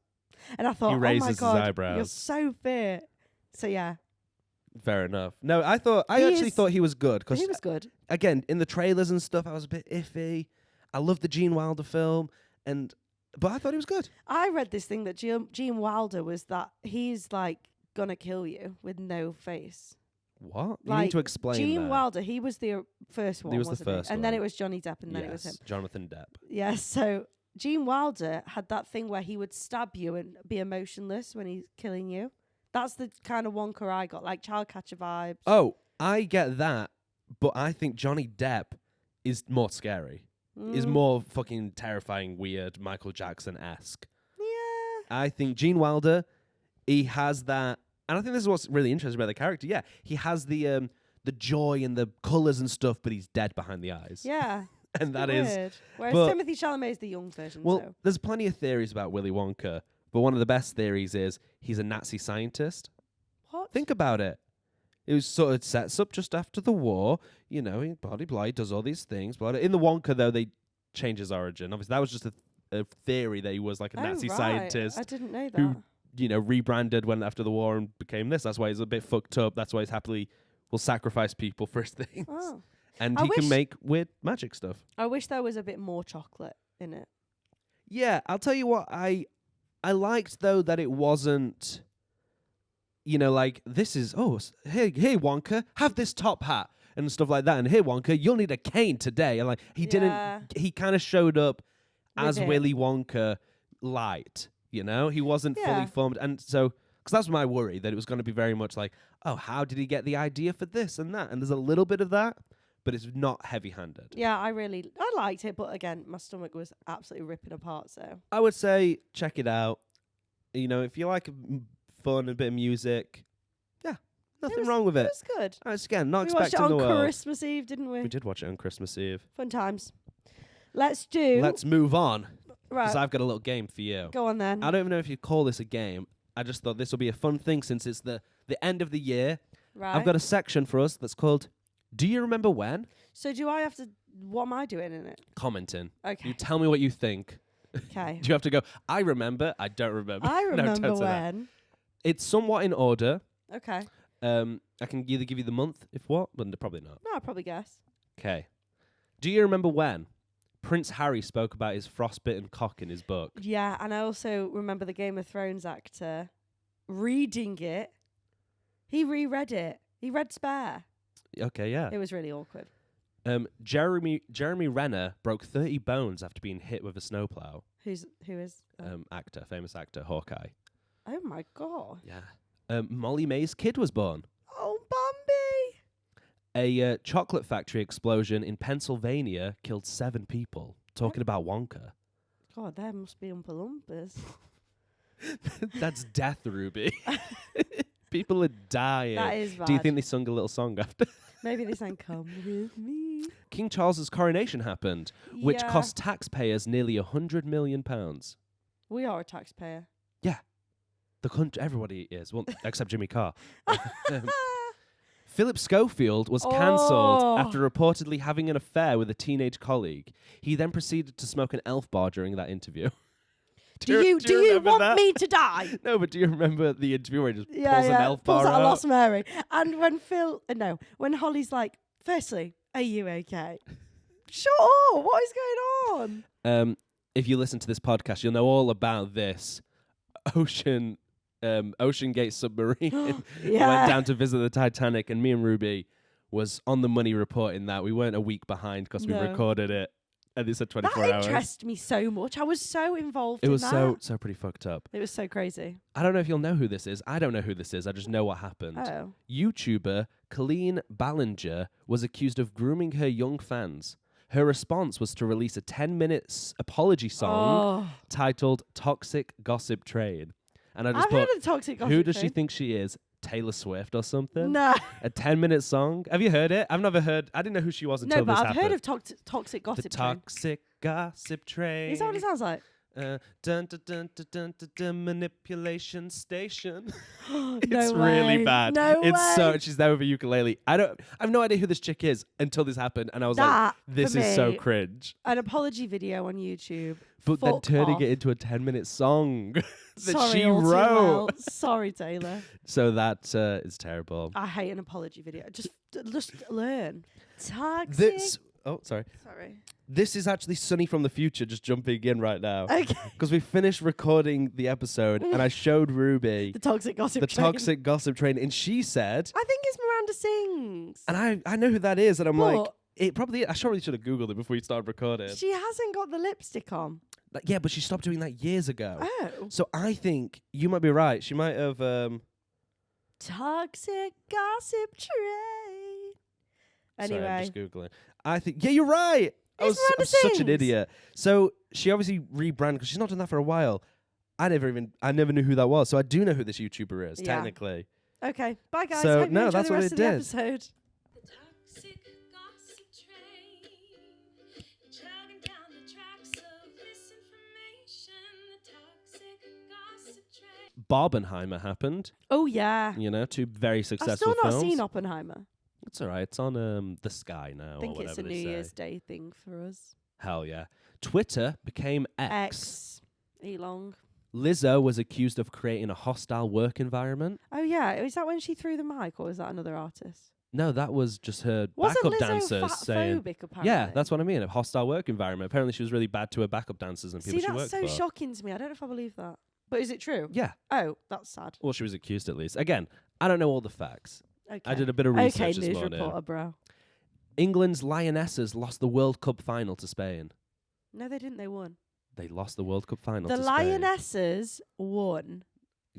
[SPEAKER 2] And I thought,
[SPEAKER 1] He
[SPEAKER 2] oh my
[SPEAKER 1] raises his
[SPEAKER 2] God,
[SPEAKER 1] eyebrows.
[SPEAKER 2] you're so fit. So yeah,
[SPEAKER 1] Fair enough. No, I
[SPEAKER 2] He
[SPEAKER 1] actually
[SPEAKER 2] is-
[SPEAKER 1] thought he was good.
[SPEAKER 2] he
[SPEAKER 1] Because,
[SPEAKER 2] was good.
[SPEAKER 1] again, in the trailers and stuff, I was a bit iffy. I loved the Gene Wilder film, but I thought he was good.
[SPEAKER 2] I read this thing that Gene Wilder was that he's like gonna kill you with no face.
[SPEAKER 1] What? You
[SPEAKER 2] Like,
[SPEAKER 1] need to explain
[SPEAKER 2] Gene
[SPEAKER 1] that.
[SPEAKER 2] Wilder, he was the first one.
[SPEAKER 1] He was the
[SPEAKER 2] wasn't
[SPEAKER 1] first
[SPEAKER 2] and then
[SPEAKER 1] one.
[SPEAKER 2] it was Johnny Depp, and then it was him.
[SPEAKER 1] Yes, Jonathan Depp.
[SPEAKER 2] Yeah. So Gene Wilder had that thing where he would stab you and be emotionless when he's killing you. That's the kind of Wonka I got, like child catcher vibes.
[SPEAKER 1] Oh, I get that, but I think Johnny Depp is more scary. Is more fucking terrifying, weird, Michael Jackson-esque.
[SPEAKER 2] Yeah.
[SPEAKER 1] I think Gene Wilder, he has that, and I think this is what's really interesting about the character. Yeah, he has the joy and the colours and stuff, but he's dead behind the eyes.
[SPEAKER 2] Yeah.
[SPEAKER 1] And that
[SPEAKER 2] Weird.
[SPEAKER 1] is...
[SPEAKER 2] Whereas
[SPEAKER 1] but-
[SPEAKER 2] Timothy Chalamet is the young version.
[SPEAKER 1] Well,
[SPEAKER 2] so.
[SPEAKER 1] there's plenty of theories about Willy Wonka, but one of the best theories is he's a Nazi scientist.
[SPEAKER 2] What?
[SPEAKER 1] Think about it. It was sort of sets up just after the war. You know, he blah, blah, blah, he does all these things. Blah, blah. In the Wonka, though, they change his origin. Obviously, that was just a theory that he was like a Nazi
[SPEAKER 2] right.
[SPEAKER 1] scientist
[SPEAKER 2] I didn't know that.
[SPEAKER 1] who, you know, rebranded when after the war and became this. That's why he's a bit fucked up. That's why he's happily will sacrifice people for his things.
[SPEAKER 2] Oh.
[SPEAKER 1] And
[SPEAKER 2] I
[SPEAKER 1] he can
[SPEAKER 2] wish-
[SPEAKER 1] make weird magic stuff.
[SPEAKER 2] I wish there was a bit more chocolate in it.
[SPEAKER 1] Yeah, I'll tell you what, I liked, though, that it wasn't, you know, like, this is, hey, Wonka, have this top hat and stuff like that. And hey, Wonka, you'll need a cane today. And, like, he kind of showed up as
[SPEAKER 2] With it.
[SPEAKER 1] Willy Wonka light, you know? He wasn't fully
[SPEAKER 2] Yeah.
[SPEAKER 1] formed. And so, because that's my worry, that it was going to be very much like, oh, how did he get the idea for this and that? And there's a little bit of that, but it's not heavy-handed.
[SPEAKER 2] Yeah, I liked it, but again, my stomach was absolutely ripping apart. So
[SPEAKER 1] I would say check it out. You know, if you like fun and a bit of music, yeah, nothing wrong with
[SPEAKER 2] it
[SPEAKER 1] it.
[SPEAKER 2] was good.
[SPEAKER 1] It's again, not
[SPEAKER 2] We watched it
[SPEAKER 1] expecting the
[SPEAKER 2] on
[SPEAKER 1] world.
[SPEAKER 2] Christmas Eve, didn't we?
[SPEAKER 1] We did watch it on Christmas Eve.
[SPEAKER 2] Fun times. Let's
[SPEAKER 1] move on, because
[SPEAKER 2] right.
[SPEAKER 1] I've got a little game for you.
[SPEAKER 2] Go on then.
[SPEAKER 1] I don't even know if you call this a game. I just thought this will be a fun thing since it's the end of the year.
[SPEAKER 2] Right.
[SPEAKER 1] I've got a section for us that's called Do You Remember When?
[SPEAKER 2] So do I have to? What am I doing in it?
[SPEAKER 1] Commenting.
[SPEAKER 2] Okay.
[SPEAKER 1] You tell me what you think.
[SPEAKER 2] Okay.
[SPEAKER 1] Do you have to go, I remember, I don't remember?
[SPEAKER 2] I
[SPEAKER 1] No,
[SPEAKER 2] remember
[SPEAKER 1] don't say that.
[SPEAKER 2] when.
[SPEAKER 1] It's somewhat in order.
[SPEAKER 2] Okay.
[SPEAKER 1] I can either give you the month, if what, but probably not.
[SPEAKER 2] No, I'll probably guess.
[SPEAKER 1] Okay. Do you remember when Prince Harry spoke about his frostbitten cock in his book?
[SPEAKER 2] Yeah, and I also remember the Game of Thrones actor reading it. He reread it. He read Spare.
[SPEAKER 1] Okay, yeah.
[SPEAKER 2] It was really awkward.
[SPEAKER 1] Jeremy Renner broke 30 bones after being hit with a snowplow.
[SPEAKER 2] Who is?
[SPEAKER 1] Famous actor, Hawkeye.
[SPEAKER 2] Oh my god.
[SPEAKER 1] Yeah. Molly May's kid was born.
[SPEAKER 2] Oh, Bambi.
[SPEAKER 1] A chocolate factory explosion in Pennsylvania killed 7 people. Talking about Wonka.
[SPEAKER 2] God, there must be Oompa Loompas.
[SPEAKER 1] That's death, Ruby. People are dying.
[SPEAKER 2] That is bad.
[SPEAKER 1] Do you think they sung a little song after?
[SPEAKER 2] Maybe they sang "Come with Me."
[SPEAKER 1] King Charles's coronation happened, which cost taxpayers nearly £100 million.
[SPEAKER 2] We are a taxpayer.
[SPEAKER 1] The country, everybody is, well, except Jimmy Carr. Philip Schofield was cancelled after reportedly having an affair with a teenage colleague. He then proceeded to smoke an Elf bar during that interview.
[SPEAKER 2] Do you want me to die?
[SPEAKER 1] No, but do you remember the interview where he just pulls an Elf bar out?
[SPEAKER 2] I Lost Mary. And when Holly's like, firstly, are you okay? Shut up! What is going on?
[SPEAKER 1] If you listen to this podcast, you'll know all about this. Ocean Gate submarine went down to visit the Titanic, and me and Ruby was on the money reporting that. We weren't a week behind because we recorded it, and they said 24 hours.
[SPEAKER 2] That interests me so much. I was so involved in that.
[SPEAKER 1] It was so pretty fucked up.
[SPEAKER 2] It was so crazy.
[SPEAKER 1] I don't know if you'll know who this is. I don't know who this is. I just know what happened.
[SPEAKER 2] Oh.
[SPEAKER 1] YouTuber Colleen Ballinger was accused of grooming her young fans. Her response was to release a 10-minute apology song titled Toxic Gossip Train. And I just
[SPEAKER 2] I've heard of Toxic Gossip
[SPEAKER 1] who does
[SPEAKER 2] Train.
[SPEAKER 1] she think she is? Taylor Swift or something?
[SPEAKER 2] No.
[SPEAKER 1] A 10-minute song? Have you heard it? I've never heard. I didn't know who she was until this happened.
[SPEAKER 2] No, but I've heard of Toxic Gossip
[SPEAKER 1] The
[SPEAKER 2] Train.
[SPEAKER 1] Toxic Gossip Train.
[SPEAKER 2] Is that what it sounds like?
[SPEAKER 1] Dun, dun, dun, dun, dun, dun, dun, manipulation station.
[SPEAKER 2] No
[SPEAKER 1] It's
[SPEAKER 2] way.
[SPEAKER 1] really bad.
[SPEAKER 2] No
[SPEAKER 1] It's
[SPEAKER 2] way.
[SPEAKER 1] so she's there with a ukulele. I have no idea who this chick is until this happened, and I was like, this is so cringe.
[SPEAKER 2] An apology video on YouTube.
[SPEAKER 1] But then
[SPEAKER 2] Fuck
[SPEAKER 1] turning
[SPEAKER 2] off.
[SPEAKER 1] it into a 10-minute song that
[SPEAKER 2] Sorry,
[SPEAKER 1] she
[SPEAKER 2] all too
[SPEAKER 1] wrote.
[SPEAKER 2] well. Sorry, Taylor.
[SPEAKER 1] So that is terrible.
[SPEAKER 2] I hate an apology video. Just learn. Toxic.
[SPEAKER 1] Sorry.
[SPEAKER 2] Sorry.
[SPEAKER 1] This is actually Sonny from the future just jumping in right now.
[SPEAKER 2] Okay.
[SPEAKER 1] Because we finished recording the episode and I showed Ruby
[SPEAKER 2] The Toxic Gossip Train.
[SPEAKER 1] Toxic Gossip Train, and she said,
[SPEAKER 2] I think it's Miranda Sings.
[SPEAKER 1] and I know who that is, and I'm like,
[SPEAKER 2] But
[SPEAKER 1] it probably, I probably should have Googled it before we started recording.
[SPEAKER 2] she hasn't got the lipstick on.
[SPEAKER 1] Like, yeah, but she stopped doing that years ago.
[SPEAKER 2] Oh.
[SPEAKER 1] So I think you might be right. She might have.
[SPEAKER 2] Toxic Gossip Train. Anyway.
[SPEAKER 1] Sorry, I'm just Googling. I think, yeah, you're right.
[SPEAKER 2] It's
[SPEAKER 1] I'm
[SPEAKER 2] Miranda
[SPEAKER 1] such an
[SPEAKER 2] Sings.
[SPEAKER 1] idiot. So she obviously rebranded because she's not done that for a while. I never knew who that was. So I do know who this YouTuber is,
[SPEAKER 2] Yeah.
[SPEAKER 1] technically.
[SPEAKER 2] Okay. Bye, guys.
[SPEAKER 1] So,
[SPEAKER 2] Hope you
[SPEAKER 1] no,
[SPEAKER 2] enjoy
[SPEAKER 1] that's
[SPEAKER 2] the
[SPEAKER 1] what
[SPEAKER 2] rest
[SPEAKER 1] it
[SPEAKER 2] of the
[SPEAKER 1] did.
[SPEAKER 2] episode.
[SPEAKER 3] The toxic gossip train, chugging down the tracks of misinformation. The toxic gossip train.
[SPEAKER 1] Barbenheimer happened.
[SPEAKER 2] Oh, yeah.
[SPEAKER 1] You know, two very
[SPEAKER 2] I've
[SPEAKER 1] successful
[SPEAKER 2] still not
[SPEAKER 1] films.
[SPEAKER 2] seen Oppenheimer.
[SPEAKER 1] It's all right. It's on the Sky now.
[SPEAKER 2] I think
[SPEAKER 1] or
[SPEAKER 2] it's
[SPEAKER 1] whatever
[SPEAKER 2] a
[SPEAKER 1] they
[SPEAKER 2] New
[SPEAKER 1] say.
[SPEAKER 2] Year's Day thing for us.
[SPEAKER 1] Hell yeah. Twitter became X.
[SPEAKER 2] X. Elong.
[SPEAKER 1] Lizzo was accused of creating a hostile work environment.
[SPEAKER 2] Oh, yeah. Is that when she threw the mic, or was that another artist?
[SPEAKER 1] No, that was just her
[SPEAKER 2] Wasn't
[SPEAKER 1] backup
[SPEAKER 2] Lizzo
[SPEAKER 1] dancers saying.
[SPEAKER 2] fatphobic, apparently?
[SPEAKER 1] Yeah, that's what I mean. A hostile work environment. Apparently, she was really bad to her backup dancers and people
[SPEAKER 2] See,
[SPEAKER 1] she
[SPEAKER 2] that's
[SPEAKER 1] worked
[SPEAKER 2] so
[SPEAKER 1] for.
[SPEAKER 2] shocking to me. I don't know if I believe that. But is it true?
[SPEAKER 1] Yeah.
[SPEAKER 2] Oh, that's sad.
[SPEAKER 1] Well, she was accused at least. Again, I don't know all the facts.
[SPEAKER 2] Okay.
[SPEAKER 1] I did a bit of research
[SPEAKER 2] Okay,
[SPEAKER 1] this
[SPEAKER 2] news
[SPEAKER 1] morning.
[SPEAKER 2] reporter, bro.
[SPEAKER 1] England's Lionesses lost the World Cup final to Spain.
[SPEAKER 2] No, they didn't. They won.
[SPEAKER 1] They lost the World Cup final
[SPEAKER 2] The
[SPEAKER 1] to Spain.
[SPEAKER 2] Lionesses won.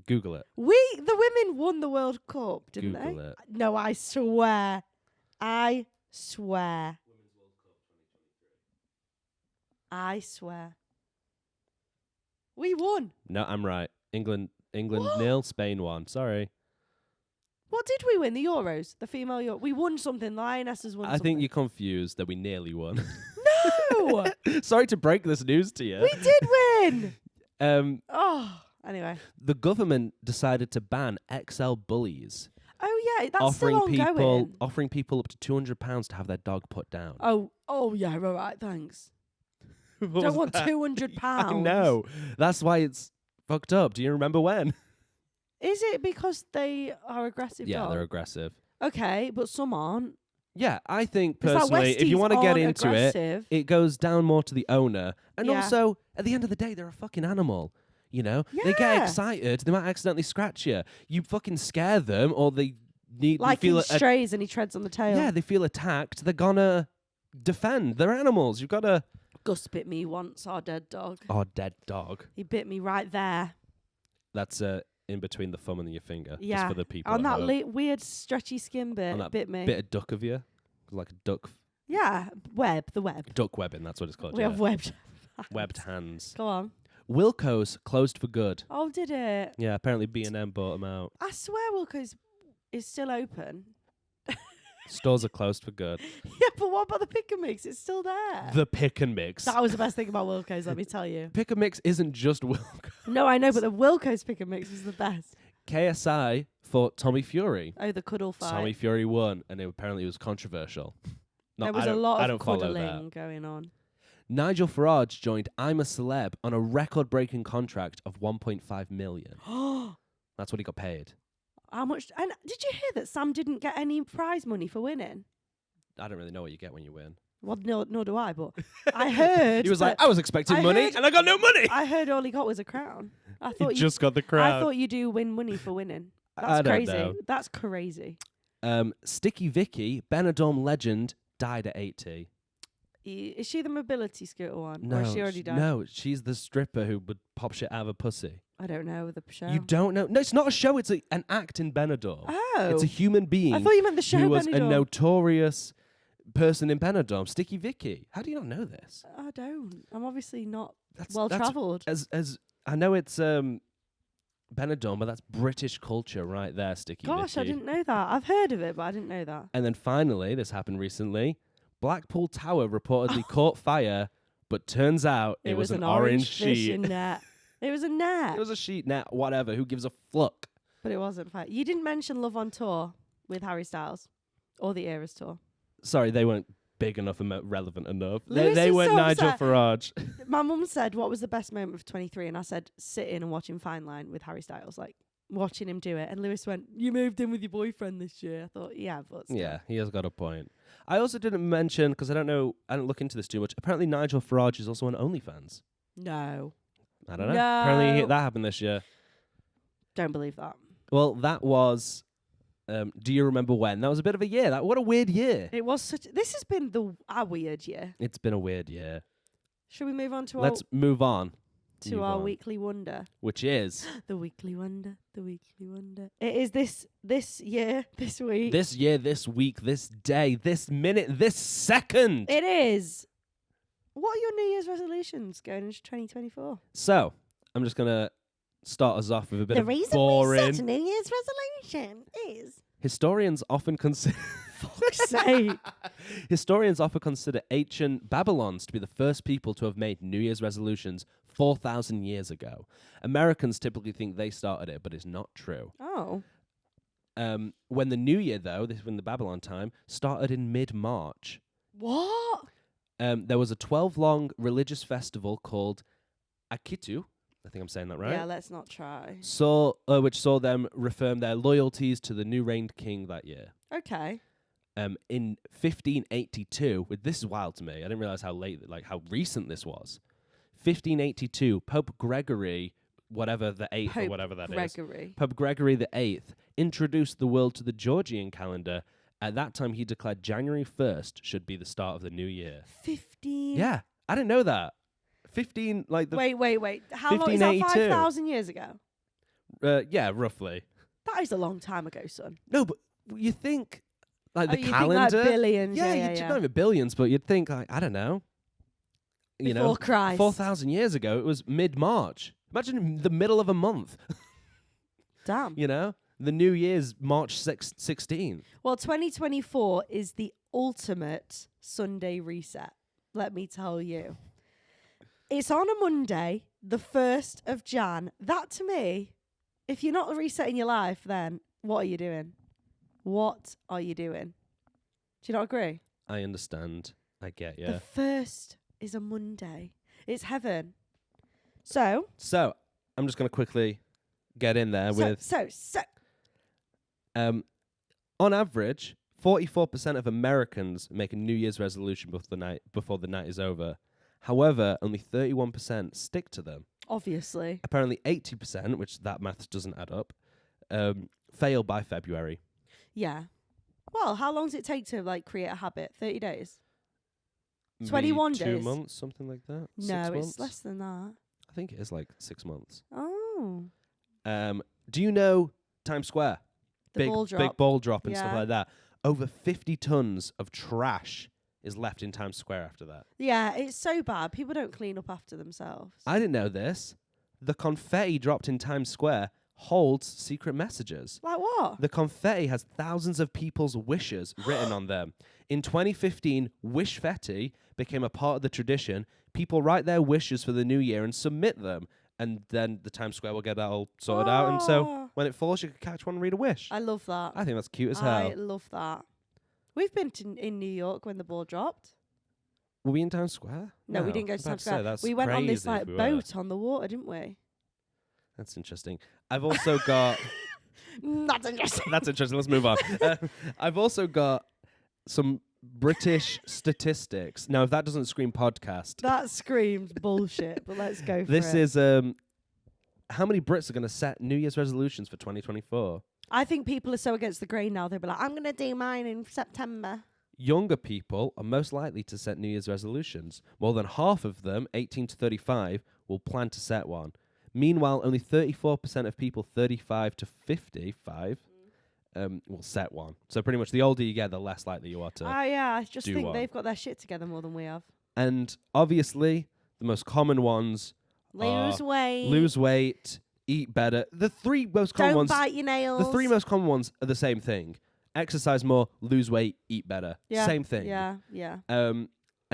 [SPEAKER 1] Google it.
[SPEAKER 2] The women won the World Cup, didn't
[SPEAKER 1] Google
[SPEAKER 2] they?
[SPEAKER 1] it.
[SPEAKER 2] No, I swear. I swear. I swear. We won.
[SPEAKER 1] No, I'm right. England
[SPEAKER 2] What?
[SPEAKER 1] 0, Spain 1. Sorry.
[SPEAKER 2] What did we win? The Euros? The female Euros? We won something. Lionesses won
[SPEAKER 1] I
[SPEAKER 2] something.
[SPEAKER 1] think you're confused that we nearly won.
[SPEAKER 2] No!
[SPEAKER 1] Sorry to break this news to you.
[SPEAKER 2] We did win!
[SPEAKER 1] Um,
[SPEAKER 2] Anyway.
[SPEAKER 1] the government decided to ban XL bullies,
[SPEAKER 2] Oh, yeah, that's still ongoing.
[SPEAKER 1] offering people up to £200 to have their dog put down.
[SPEAKER 2] Oh, yeah, all right, thanks.
[SPEAKER 1] What
[SPEAKER 2] Don't
[SPEAKER 1] was
[SPEAKER 2] want
[SPEAKER 1] that?
[SPEAKER 2] £200.
[SPEAKER 1] I know. That's why it's fucked up. Do you remember when?
[SPEAKER 2] Is it because they are aggressive
[SPEAKER 1] Yeah,
[SPEAKER 2] dogs?
[SPEAKER 1] they're aggressive.
[SPEAKER 2] Okay, but some aren't.
[SPEAKER 1] Yeah, I think
[SPEAKER 2] It's like
[SPEAKER 1] personally, if you
[SPEAKER 2] Westies
[SPEAKER 1] want to get
[SPEAKER 2] aren't
[SPEAKER 1] into
[SPEAKER 2] aggressive.
[SPEAKER 1] it goes down more to the owner. And
[SPEAKER 2] Yeah.
[SPEAKER 1] also, at the end of the day, they're a fucking animal. You know? They get
[SPEAKER 2] Yeah.
[SPEAKER 1] excited. They might accidentally scratch you. You fucking scare them, or they need
[SPEAKER 2] Like
[SPEAKER 1] they feel
[SPEAKER 2] in Strays and he treads on the tail.
[SPEAKER 1] yeah, they feel attacked. They're gonna defend. They're animals. You've got to.
[SPEAKER 2] Gus bit me once, our dead dog.
[SPEAKER 1] Oh, dead dog.
[SPEAKER 2] He bit me right there.
[SPEAKER 1] That's in between the thumb and your finger.
[SPEAKER 2] Yeah.
[SPEAKER 1] Just for the people.
[SPEAKER 2] On
[SPEAKER 1] at
[SPEAKER 2] that
[SPEAKER 1] home.
[SPEAKER 2] weird stretchy skin bit.
[SPEAKER 1] On that
[SPEAKER 2] bit me.
[SPEAKER 1] bit of duck of you, like a duck
[SPEAKER 2] Yeah, the web.
[SPEAKER 1] duck webbing. That's what it's called.
[SPEAKER 2] We
[SPEAKER 1] yeah.
[SPEAKER 2] have webbed.
[SPEAKER 1] Webbed hands.
[SPEAKER 2] Go on.
[SPEAKER 1] Wilco's closed for good.
[SPEAKER 2] Oh, did it?
[SPEAKER 1] Yeah, apparently B&M bought them out.
[SPEAKER 2] I swear Wilco's is still open.
[SPEAKER 1] Stores are closed for good.
[SPEAKER 2] Yeah, but what about the pick and mix? It's still there.
[SPEAKER 1] The pick and mix.
[SPEAKER 2] That was the best thing about Wilco's, let me tell you.
[SPEAKER 1] Pick and mix isn't just Wilco.
[SPEAKER 2] No, I know, but the Wilco's pick and mix was the best.
[SPEAKER 1] KSI fought Tommy Fury.
[SPEAKER 2] Oh, the cuddle fight.
[SPEAKER 1] Tommy Fury won, and apparently it was controversial.
[SPEAKER 2] There was a lot of cuddling going on.
[SPEAKER 1] Nigel Farage joined I'm a Celeb on a record-breaking contract of $1.5 million. That's what he got paid.
[SPEAKER 2] How much? And did you hear that Sam didn't get any prize money for winning?
[SPEAKER 1] I don't really know what you get when you win.
[SPEAKER 2] Well, nor do I, but I heard...
[SPEAKER 1] He was like, I was expecting money, and I got no money.
[SPEAKER 2] I heard all he got was a crown. I thought
[SPEAKER 1] he just got the crown.
[SPEAKER 2] I thought you do win money for winning. That's
[SPEAKER 1] I don't
[SPEAKER 2] crazy.
[SPEAKER 1] know.
[SPEAKER 2] That's crazy.
[SPEAKER 1] Sticky Vicky, Benidorm legend, died at 80.
[SPEAKER 2] Is she the mobility scooter one?
[SPEAKER 1] No,
[SPEAKER 2] or has she already died?
[SPEAKER 1] No, she's the stripper who would pop shit out of a pussy.
[SPEAKER 2] I don't know the show.
[SPEAKER 1] You don't know? No, it's not a show. It's an act in Benidorm.
[SPEAKER 2] Oh.
[SPEAKER 1] It's a human being.
[SPEAKER 2] I thought you meant the show
[SPEAKER 1] who was
[SPEAKER 2] Benidorm.
[SPEAKER 1] a notorious person in Benidorm, Sticky Vicky. How do you not know this?
[SPEAKER 2] I don't. I'm obviously not
[SPEAKER 1] That's
[SPEAKER 2] well-travelled.
[SPEAKER 1] As I know it's Benidorm, but that's British culture right there, Sticky
[SPEAKER 2] Gosh,
[SPEAKER 1] Vicky.
[SPEAKER 2] I didn't know that. I've heard of it, but I didn't know that.
[SPEAKER 1] And then finally, this happened recently, Blackpool Tower reportedly caught fire, but turns out it was an orange sheet.
[SPEAKER 2] fishing net. It was a net.
[SPEAKER 1] It was a sheet net, whatever. Who gives a fuck?
[SPEAKER 2] But it wasn't fire. You didn't mention Love on Tour with Harry Styles or the Eras Tour.
[SPEAKER 1] Sorry, they weren't big enough and relevant enough.
[SPEAKER 2] Lewis
[SPEAKER 1] They
[SPEAKER 2] is
[SPEAKER 1] weren't
[SPEAKER 2] so
[SPEAKER 1] Nigel
[SPEAKER 2] upset.
[SPEAKER 1] Farage.
[SPEAKER 2] My mum said, what was the best moment of 23? And I said, sitting and watching Fine Line with Harry Styles, like watching him do it. And Lewis went, you moved in with your boyfriend this year. I thought, yeah, but still.
[SPEAKER 1] Yeah, he has got a point. I also didn't mention, because I don't look into this too much, apparently Nigel Farage is also on OnlyFans.
[SPEAKER 2] No.
[SPEAKER 1] I don't know.
[SPEAKER 2] No.
[SPEAKER 1] Apparently that happened this year.
[SPEAKER 2] Don't believe that.
[SPEAKER 1] Well, that was... do you remember when? That was a bit of a year. What a weird year.
[SPEAKER 2] It was such... This has been a weird year.
[SPEAKER 1] It's been a weird year.
[SPEAKER 2] Should we move on to
[SPEAKER 1] Let's move on.
[SPEAKER 2] our weekly wonder?
[SPEAKER 1] Which is...
[SPEAKER 2] The weekly wonder. The weekly wonder. It is this year, this week.
[SPEAKER 1] This year, this week, this day, this minute, this second.
[SPEAKER 2] It is. What are your New Year's resolutions going into 2024?
[SPEAKER 1] So, I'm just going to start us off with a bit
[SPEAKER 2] The
[SPEAKER 1] of
[SPEAKER 2] reason
[SPEAKER 1] boring...
[SPEAKER 2] we set a New Year's resolution is...
[SPEAKER 1] Historians often consider...
[SPEAKER 2] Fuck's sake.
[SPEAKER 1] Historians often consider ancient Babylons to be the first people to have made New Year's resolutions 4,000 years ago. Americans typically think they started it, but it's not true.
[SPEAKER 2] Oh.
[SPEAKER 1] When the New Year, though, this when the Babylon time, started in mid-March.
[SPEAKER 2] What?
[SPEAKER 1] There was a 12-long religious festival called Akitu. I think I'm saying that right.
[SPEAKER 2] Yeah, let's not try.
[SPEAKER 1] Which saw them reaffirm their loyalties to the new reigned king that year.
[SPEAKER 2] Okay.
[SPEAKER 1] In 1582, this is wild to me. I didn't realize how recent this was. 1582, Pope Gregory, whatever the 8th or whatever that is. Pope Gregory the 8th introduced the world to the Georgian calendar. At that time, he declared January 1st should be the start of the new year.
[SPEAKER 2] 15.
[SPEAKER 1] Yeah, I didn't know that. 15, like the...
[SPEAKER 2] Wait. How long is that? 5,000 years ago?
[SPEAKER 1] Yeah, roughly.
[SPEAKER 2] That is a long time ago, son.
[SPEAKER 1] No, but you think, like, the
[SPEAKER 2] you
[SPEAKER 1] calendar...
[SPEAKER 2] think like billions.
[SPEAKER 1] Yeah, not even billions, but you'd think, like, I don't know.
[SPEAKER 2] Before Christ.
[SPEAKER 1] 4,000 years ago, it was mid-March. Imagine the middle of a month.
[SPEAKER 2] Damn.
[SPEAKER 1] You know? The New Year's March 16.
[SPEAKER 2] Well, 2024 is the ultimate Sunday reset, let me tell you. It's on a Monday, the 1st of Jan. That, to me, if you're not resetting your life, then what are you doing? What are you doing? Do you not agree?
[SPEAKER 1] I understand. I get you.
[SPEAKER 2] The 1st is a Monday. It's heaven. So,
[SPEAKER 1] I'm just going to quickly get in there with... on average, 44% of Americans make a New Year's resolution before the night is over. However, only 31% stick to them.
[SPEAKER 2] Obviously.
[SPEAKER 1] Apparently 80%, which that maths doesn't add up, fail by February.
[SPEAKER 2] Yeah. Well, how long does it take to create a habit? 30 days?
[SPEAKER 1] Maybe
[SPEAKER 2] 21
[SPEAKER 1] 2
[SPEAKER 2] days?
[SPEAKER 1] months, something like that.
[SPEAKER 2] No,
[SPEAKER 1] 6 months?
[SPEAKER 2] it's less than that.
[SPEAKER 1] I think it is like 6 months.
[SPEAKER 2] Oh.
[SPEAKER 1] Do you know Times Square?
[SPEAKER 2] The ball drop.
[SPEAKER 1] Big ball drop and stuff
[SPEAKER 2] Yeah.
[SPEAKER 1] like that. Over 50 tons of trash is left in Times Square after that.
[SPEAKER 2] Yeah, it's so bad. People don't clean up after themselves.
[SPEAKER 1] I didn't know this. The confetti dropped in Times Square holds secret messages.
[SPEAKER 2] Like what?
[SPEAKER 1] The confetti has thousands of people's wishes written on them. In 2015, Wishfetti became a part of the tradition. People write their wishes for the new year and submit them. And then the Times Square will get that all sorted out. And so when it falls, you can catch one and read a wish.
[SPEAKER 2] I love that.
[SPEAKER 1] I think that's cute as hell.
[SPEAKER 2] I love that. We've been in New York when the ball dropped.
[SPEAKER 1] Were we in Times Square?
[SPEAKER 2] No, we didn't go to
[SPEAKER 1] I was about
[SPEAKER 2] Times
[SPEAKER 1] say,
[SPEAKER 2] Square.
[SPEAKER 1] that's
[SPEAKER 2] We went on this
[SPEAKER 1] crazy if we were.
[SPEAKER 2] boat on the water, didn't we?
[SPEAKER 1] That's interesting. I've also got...
[SPEAKER 2] That's interesting.
[SPEAKER 1] That's interesting. Let's move on. I've also got some British statistics. Now, if that doesn't scream podcast...
[SPEAKER 2] That screams bullshit, but let's go for
[SPEAKER 1] This
[SPEAKER 2] it.
[SPEAKER 1] is... how many Brits are going to set New Year's resolutions for 2024?
[SPEAKER 2] I think people are so against the grain now, they'll be like, I'm going to do mine in September.
[SPEAKER 1] Younger people are most likely to set New Year's resolutions. More than half of them, 18 to 35, will plan to set one. Meanwhile, only 34% of people 35 to 55 will set one. So pretty much the older you get, the less likely you are to.
[SPEAKER 2] Yeah, I just
[SPEAKER 1] do
[SPEAKER 2] think
[SPEAKER 1] one.
[SPEAKER 2] they've got their shit together more than we have.
[SPEAKER 1] And obviously, the most common ones
[SPEAKER 2] Lose
[SPEAKER 1] are
[SPEAKER 2] weight.
[SPEAKER 1] lose weight, eat better. The three most common
[SPEAKER 2] Don't
[SPEAKER 1] ones.
[SPEAKER 2] bite your nails.
[SPEAKER 1] The three most common ones are the same thing: exercise more, lose weight, eat better.
[SPEAKER 2] Yeah,
[SPEAKER 1] Same thing.
[SPEAKER 2] Yeah, yeah.
[SPEAKER 1] And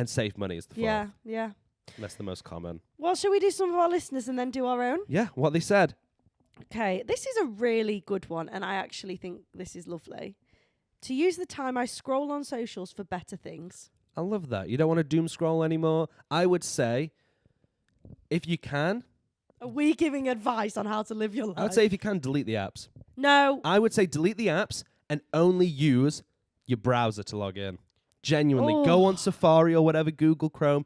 [SPEAKER 1] save money is the fourth.
[SPEAKER 2] Yeah, yeah.
[SPEAKER 1] That's the most common.
[SPEAKER 2] Well, shall we do some of our listeners and then do our own?
[SPEAKER 1] Yeah, what they said.
[SPEAKER 2] Okay, this is a really good one, and I actually think this is lovely. To use the time I scroll on socials for better things.
[SPEAKER 1] I love that. You don't want to doom scroll anymore. I would say, if you can,
[SPEAKER 2] Are we giving advice on how to live your life?
[SPEAKER 1] I would say if you can, delete the apps.
[SPEAKER 2] No.
[SPEAKER 1] I would say delete the apps and only use your browser to log in. Genuinely. Go on Safari or whatever, Google Chrome,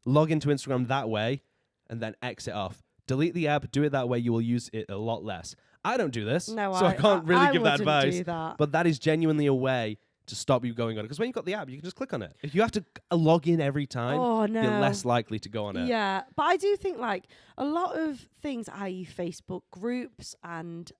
[SPEAKER 1] log into Instagram that way, and then exit off. Delete the app, do it that way, you will use it a lot less. I don't do this,
[SPEAKER 2] No,
[SPEAKER 1] so I can't really give that
[SPEAKER 2] wouldn't
[SPEAKER 1] advice.
[SPEAKER 2] do that.
[SPEAKER 1] But that is genuinely a way to stop you going on it. Because when you've got the app, you can just click on it. If you have to log in every time,
[SPEAKER 2] Oh, no.
[SPEAKER 1] you're less likely to go on it.
[SPEAKER 2] Yeah, but I do think like a lot of things, i.e. Facebook groups and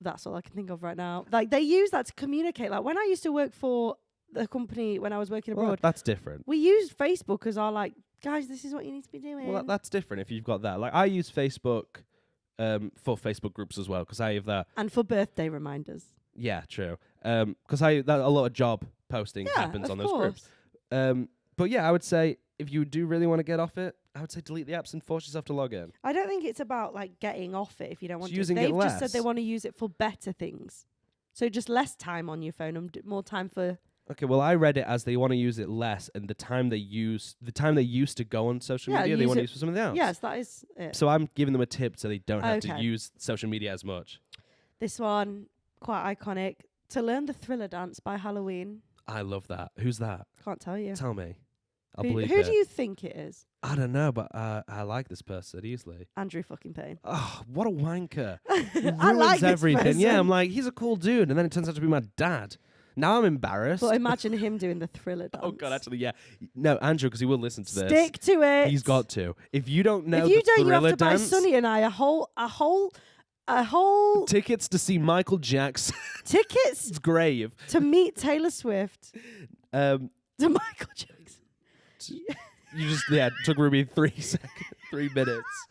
[SPEAKER 2] that's all I can think of right now. Like they use that to communicate. Like when I used to work for the company when I was working
[SPEAKER 1] Well,
[SPEAKER 2] abroad,
[SPEAKER 1] that's different.
[SPEAKER 2] we used Facebook as our like, guys, this is what you need to be doing.
[SPEAKER 1] Well, that's different if you've got that. Like I use Facebook for Facebook groups as well because I have that.
[SPEAKER 2] And for birthday reminders.
[SPEAKER 1] Yeah, true. Because a lot of job posting happens
[SPEAKER 2] of
[SPEAKER 1] on those
[SPEAKER 2] course.
[SPEAKER 1] groups. But yeah, I would say if you do really want to get off it, I would say delete the apps and force yourself to log in.
[SPEAKER 2] I don't think it's about like getting off it if you don't want to.
[SPEAKER 1] Using it
[SPEAKER 2] They've just said they
[SPEAKER 1] less.
[SPEAKER 2] want to use it for better things. So just less time on your phone and more time for.
[SPEAKER 1] Okay, well, I read it as they want to use it less, and the time they used to go on social media, they
[SPEAKER 2] use
[SPEAKER 1] want to
[SPEAKER 2] it-
[SPEAKER 1] use for something else.
[SPEAKER 2] Yes, that is it.
[SPEAKER 1] So I'm giving them a tip so they don't have to
[SPEAKER 2] Okay.
[SPEAKER 1] use social media as much.
[SPEAKER 2] This one, quite iconic. To learn the Thriller dance by Halloween.
[SPEAKER 1] I love that. Who's that?
[SPEAKER 2] Can't tell you.
[SPEAKER 1] Tell me. I'll
[SPEAKER 2] Who
[SPEAKER 1] believe
[SPEAKER 2] who
[SPEAKER 1] it.
[SPEAKER 2] do you think it is?
[SPEAKER 1] I don't know, but I like this person easily.
[SPEAKER 2] Andrew fucking Payne.
[SPEAKER 1] Oh, what a wanker.
[SPEAKER 2] I
[SPEAKER 1] Ruins
[SPEAKER 2] like this
[SPEAKER 1] everything.
[SPEAKER 2] person.
[SPEAKER 1] Yeah, I'm like, he's a cool dude, and then it turns out to be my dad. Now I'm embarrassed.
[SPEAKER 2] But imagine him doing the Thriller dance.
[SPEAKER 1] Oh god, actually, yeah. No, Andrew, because he will listen to this.
[SPEAKER 2] Stick to it.
[SPEAKER 1] He's got to. If you don't know
[SPEAKER 2] If you
[SPEAKER 1] the
[SPEAKER 2] don't, you have
[SPEAKER 1] Thriller
[SPEAKER 2] to buy
[SPEAKER 1] dance,
[SPEAKER 2] Sonny and I a whole
[SPEAKER 1] tickets to see Michael Jackson's
[SPEAKER 2] tickets
[SPEAKER 1] grave.
[SPEAKER 2] to meet Taylor Swift
[SPEAKER 1] Um,
[SPEAKER 2] to Michael Jackson.
[SPEAKER 1] you just took Ruby 3 minutes.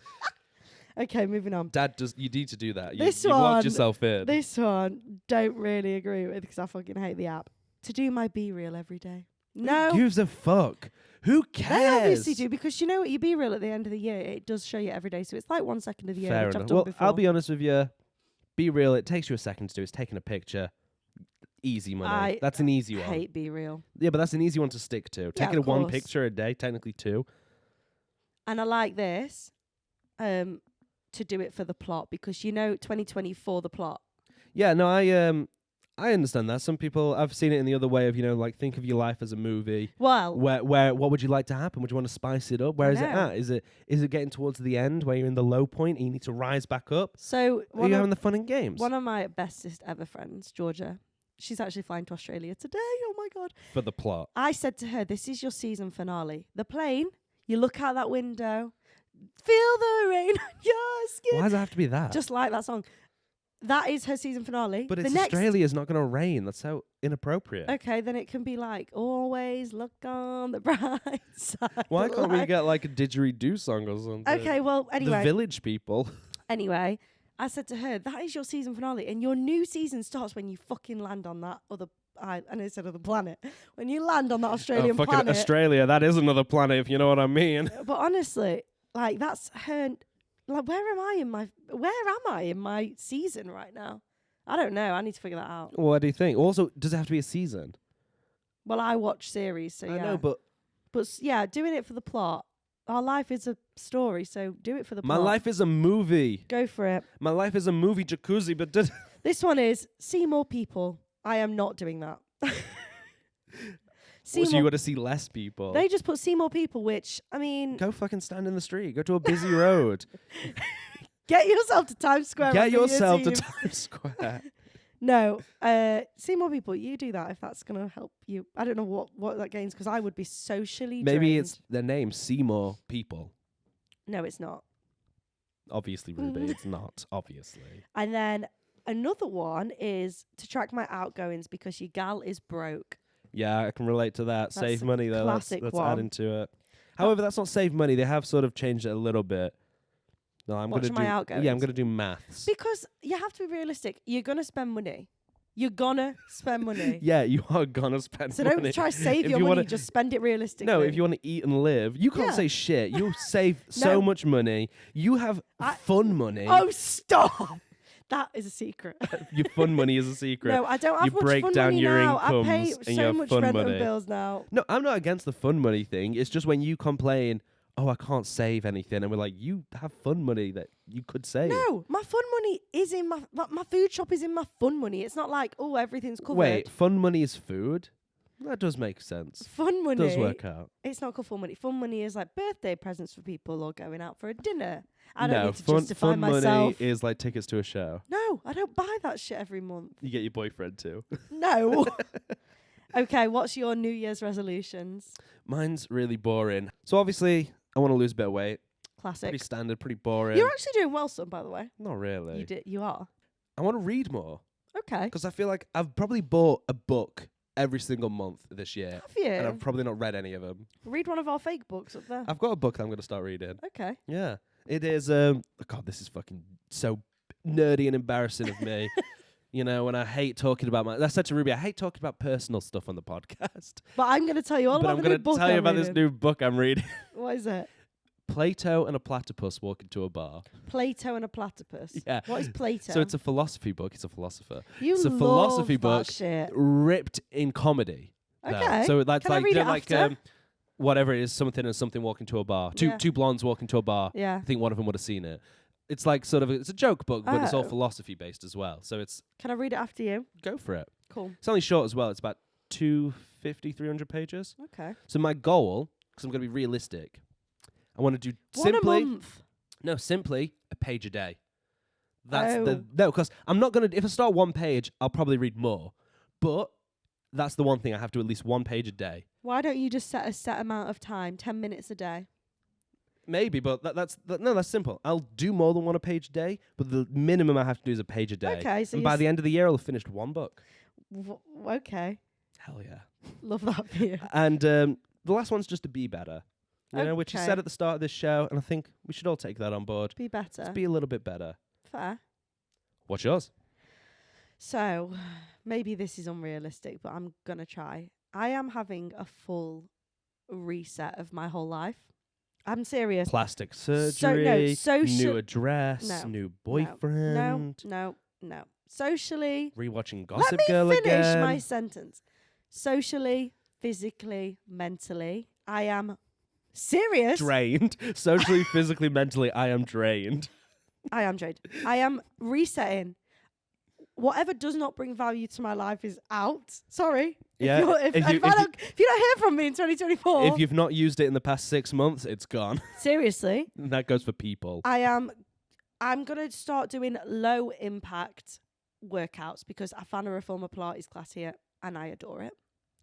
[SPEAKER 2] Okay, moving on.
[SPEAKER 1] Dad, you need to do that. You
[SPEAKER 2] This
[SPEAKER 1] locked
[SPEAKER 2] one-
[SPEAKER 1] yourself in.
[SPEAKER 2] This one, don't really agree with because I fucking hate the app. To do my B reel every day. No,
[SPEAKER 1] Who gives a fuck? Who cares?
[SPEAKER 2] they obviously do because you know what, you B reel at the end of the year, it does show you every day, so it's like 1 second of the year,
[SPEAKER 1] Fair
[SPEAKER 2] which
[SPEAKER 1] enough.
[SPEAKER 2] I've done
[SPEAKER 1] Well,
[SPEAKER 2] before.
[SPEAKER 1] I'll be honest with you. Be real. It takes you a second to do. It's taking a picture. Easy money.
[SPEAKER 2] I
[SPEAKER 1] That's an easy one.
[SPEAKER 2] hate B reel,
[SPEAKER 1] Yeah, but that's an easy one to stick to. Taking
[SPEAKER 2] of
[SPEAKER 1] one
[SPEAKER 2] course.
[SPEAKER 1] picture a day, technically 2.
[SPEAKER 2] and I like this, to do it for the plot because 2024 the plot.
[SPEAKER 1] Yeah, no, I understand that. Some people, I've seen it in the other way of, like, think of your life as a movie.
[SPEAKER 2] Well,
[SPEAKER 1] Where what would you like to happen? Would you want to spice it up? Where is it
[SPEAKER 2] know.
[SPEAKER 1] at? Is it getting towards the end where you're in the low point and you need to rise back up?
[SPEAKER 2] so
[SPEAKER 1] Are you having the fun and games?
[SPEAKER 2] one of my bestest ever friends, Georgia, she's actually flying to Australia today. Oh my God.
[SPEAKER 1] For the plot.
[SPEAKER 2] I said to her, this is your season finale. The plane, you look out that window, feel the rain on your skin.
[SPEAKER 1] Why does it have to be that?
[SPEAKER 2] Just like that song. That is her season finale.
[SPEAKER 1] But
[SPEAKER 2] the
[SPEAKER 1] it's
[SPEAKER 2] next,
[SPEAKER 1] Australia. It's not going to rain. That's so inappropriate.
[SPEAKER 2] Okay, then it can be like, always look on the bright side.
[SPEAKER 1] Why
[SPEAKER 2] of
[SPEAKER 1] can't we
[SPEAKER 2] life.
[SPEAKER 1] get like a didgeridoo song or something?
[SPEAKER 2] Okay, well,
[SPEAKER 1] The
[SPEAKER 2] anyway.
[SPEAKER 1] Village People.
[SPEAKER 2] Anyway, I said to her, that is your season finale, and your new season starts when you fucking land on that other and I said other planet. When you land on that Australian
[SPEAKER 1] fucking
[SPEAKER 2] planet.
[SPEAKER 1] Australia, that is another planet, if you know what I mean.
[SPEAKER 2] But honestly, like that's her. Like, where am I in my season right now? I don't know. I need to figure that out.
[SPEAKER 1] What do you think? Also, does it have to be a season?
[SPEAKER 2] Well, I watch series, so
[SPEAKER 1] I
[SPEAKER 2] yeah.
[SPEAKER 1] know, but
[SPEAKER 2] yeah, doing it for the plot. Our life is a story, so do it for the plot.
[SPEAKER 1] my life is a movie.
[SPEAKER 2] Go for it.
[SPEAKER 1] My life is a movie jacuzzi, but
[SPEAKER 2] This one is see more people. I am not doing that.
[SPEAKER 1] so you got to see less people.
[SPEAKER 2] They just put see more people, which, I mean...
[SPEAKER 1] Go fucking stand in the street. Go to a busy road.
[SPEAKER 2] Get yourself to Times Square.
[SPEAKER 1] Get yourself to Times Square.
[SPEAKER 2] No, see more people. You do that if that's going to help you. I don't know what that gains, because I would be socially
[SPEAKER 1] Maybe
[SPEAKER 2] drained.
[SPEAKER 1] it's the name, See More People.
[SPEAKER 2] No, it's not.
[SPEAKER 1] Obviously, Ruby, it's not, obviously.
[SPEAKER 2] And then another one is to track my outgoings because your gal is broke.
[SPEAKER 1] Yeah, I can relate to that.
[SPEAKER 2] That's
[SPEAKER 1] Save
[SPEAKER 2] a
[SPEAKER 1] money, though. That's
[SPEAKER 2] classic one.
[SPEAKER 1] adding to it. However, that's not save money. They have sort of changed it a little bit. No, I'm going to do...
[SPEAKER 2] my outgoings?
[SPEAKER 1] Yeah, I'm going to do maths.
[SPEAKER 2] Because you have to be realistic. You're going to spend money. You're going to spend money.
[SPEAKER 1] Yeah, you are going to spend
[SPEAKER 2] So
[SPEAKER 1] money.
[SPEAKER 2] don't try to save
[SPEAKER 1] If
[SPEAKER 2] your
[SPEAKER 1] you
[SPEAKER 2] money.
[SPEAKER 1] wanna-
[SPEAKER 2] Just spend it realistically.
[SPEAKER 1] No, if you want to eat and live, you can't
[SPEAKER 2] Yeah.
[SPEAKER 1] say shit. You save so
[SPEAKER 2] No.
[SPEAKER 1] much money. You have fun money.
[SPEAKER 2] Oh, stop. That is a secret.
[SPEAKER 1] Your fun money is a secret.
[SPEAKER 2] No, I don't have
[SPEAKER 1] You
[SPEAKER 2] much
[SPEAKER 1] break
[SPEAKER 2] fun
[SPEAKER 1] down
[SPEAKER 2] money
[SPEAKER 1] your
[SPEAKER 2] now. I pay
[SPEAKER 1] incomes and
[SPEAKER 2] so
[SPEAKER 1] your
[SPEAKER 2] much
[SPEAKER 1] fun
[SPEAKER 2] rent
[SPEAKER 1] money.
[SPEAKER 2] and bills now.
[SPEAKER 1] No, I'm not against the fun money thing. It's just when you complain, oh, I can't save anything. And we're like, you have fun money that you could save.
[SPEAKER 2] No, my fun money is in my food shop is in my fun money. It's not like, oh, everything's covered.
[SPEAKER 1] Wait, fun money is food? That does make sense.
[SPEAKER 2] Fun money
[SPEAKER 1] Does work out.
[SPEAKER 2] It's not called fun money. Fun money is like birthday presents for people or going out for a dinner. I don't
[SPEAKER 1] No,
[SPEAKER 2] need to
[SPEAKER 1] fun,
[SPEAKER 2] justify
[SPEAKER 1] fun
[SPEAKER 2] myself.
[SPEAKER 1] money is like tickets to a show.
[SPEAKER 2] No, I don't buy that shit every month.
[SPEAKER 1] You get your boyfriend too.
[SPEAKER 2] No. Okay, what's your New Year's resolutions?
[SPEAKER 1] Mine's really boring. So obviously, I want to lose a bit of weight.
[SPEAKER 2] Classic.
[SPEAKER 1] Pretty standard, pretty boring.
[SPEAKER 2] You're actually doing well, son, by the way.
[SPEAKER 1] Not really.
[SPEAKER 2] You are.
[SPEAKER 1] I want to read more
[SPEAKER 2] Okay.
[SPEAKER 1] because I feel like I've probably bought a book every single month this year.
[SPEAKER 2] Have you?
[SPEAKER 1] And I've probably not read any of them.
[SPEAKER 2] Read one of our fake books up there.
[SPEAKER 1] I've got a book that I'm going to start reading.
[SPEAKER 2] Okay.
[SPEAKER 1] Yeah. It is, God, this is fucking so nerdy and embarrassing of me. You know, and I hate talking about I said to Ruby, I hate talking about personal stuff on the podcast.
[SPEAKER 2] But I'm going to tell you all
[SPEAKER 1] But
[SPEAKER 2] about
[SPEAKER 1] I'm
[SPEAKER 2] the new
[SPEAKER 1] going to
[SPEAKER 2] book
[SPEAKER 1] tell you
[SPEAKER 2] I'm
[SPEAKER 1] about this
[SPEAKER 2] reading.
[SPEAKER 1] new book I'm reading.
[SPEAKER 2] What is it?
[SPEAKER 1] Plato and a platypus walk into a bar.
[SPEAKER 2] Plato and a platypus.
[SPEAKER 1] Yeah.
[SPEAKER 2] What is Plato?
[SPEAKER 1] So it's a philosophy book. He's a philosopher.
[SPEAKER 2] you
[SPEAKER 1] it's a
[SPEAKER 2] love
[SPEAKER 1] philosophy
[SPEAKER 2] that
[SPEAKER 1] book
[SPEAKER 2] shit.
[SPEAKER 1] ripped in comedy. though.
[SPEAKER 2] Okay.
[SPEAKER 1] So that's
[SPEAKER 2] Can I
[SPEAKER 1] like,
[SPEAKER 2] read
[SPEAKER 1] you
[SPEAKER 2] it
[SPEAKER 1] know, like
[SPEAKER 2] after?
[SPEAKER 1] whatever it is, something and something walk into a bar.
[SPEAKER 2] Yeah.
[SPEAKER 1] Two blondes walk into a bar.
[SPEAKER 2] Yeah.
[SPEAKER 1] I think one of them would have seen it. It's like sort of it's a joke book, but it's all
[SPEAKER 2] Oh.
[SPEAKER 1] philosophy based as well. So it's
[SPEAKER 2] Can I read it after you?
[SPEAKER 1] go for it.
[SPEAKER 2] Cool.
[SPEAKER 1] It's only short as well. It's about 250, 300 pages.
[SPEAKER 2] Okay.
[SPEAKER 1] So my goal, because I'm going to be realistic, I want to do
[SPEAKER 2] One
[SPEAKER 1] simply
[SPEAKER 2] a month.
[SPEAKER 1] simply a page a day.
[SPEAKER 2] Oh.
[SPEAKER 1] Because I'm not going to. If I start one page, I'll probably read more. But that's the one thing I have to at least one page a day.
[SPEAKER 2] Why don't you just set a set amount of time, 10 minutes a day?
[SPEAKER 1] Maybe, but that's simple. I'll do more than one a page a day, but the minimum I have to do is a page a day.
[SPEAKER 2] Okay, so
[SPEAKER 1] and
[SPEAKER 2] you're
[SPEAKER 1] by the end of the year, I'll have finished one book.
[SPEAKER 2] Okay.
[SPEAKER 1] Hell yeah!
[SPEAKER 2] Love that for you.
[SPEAKER 1] And the last one's just to be better, you know, which you
[SPEAKER 2] Okay.
[SPEAKER 1] said at the start of this show, and I think we should all take that on board.
[SPEAKER 2] Be better.
[SPEAKER 1] Just be a little bit better.
[SPEAKER 2] Fair.
[SPEAKER 1] What's yours?
[SPEAKER 2] So, maybe this is unrealistic, but I'm going to try. I am having a full reset of my whole life. I'm serious.
[SPEAKER 1] Plastic surgery,
[SPEAKER 2] social-
[SPEAKER 1] new address,
[SPEAKER 2] No,
[SPEAKER 1] new boyfriend,
[SPEAKER 2] No. Socially,
[SPEAKER 1] rewatching
[SPEAKER 2] let
[SPEAKER 1] Gossip
[SPEAKER 2] me
[SPEAKER 1] Girl
[SPEAKER 2] finish
[SPEAKER 1] again.
[SPEAKER 2] my sentence. Socially, physically, mentally, I am serious.
[SPEAKER 1] Drained. Socially, physically, mentally, I am drained.
[SPEAKER 2] I am drained. I am resetting. Whatever does not bring value to my life is out. Sorry.
[SPEAKER 1] Yeah,
[SPEAKER 2] If you don't hear from me in 2024.
[SPEAKER 1] If you've not used it in the past 6 months, it's gone.
[SPEAKER 2] Seriously.
[SPEAKER 1] And that goes for people.
[SPEAKER 2] I'm going to start doing low impact workouts because I found a reformer Pilates class here and I adore it.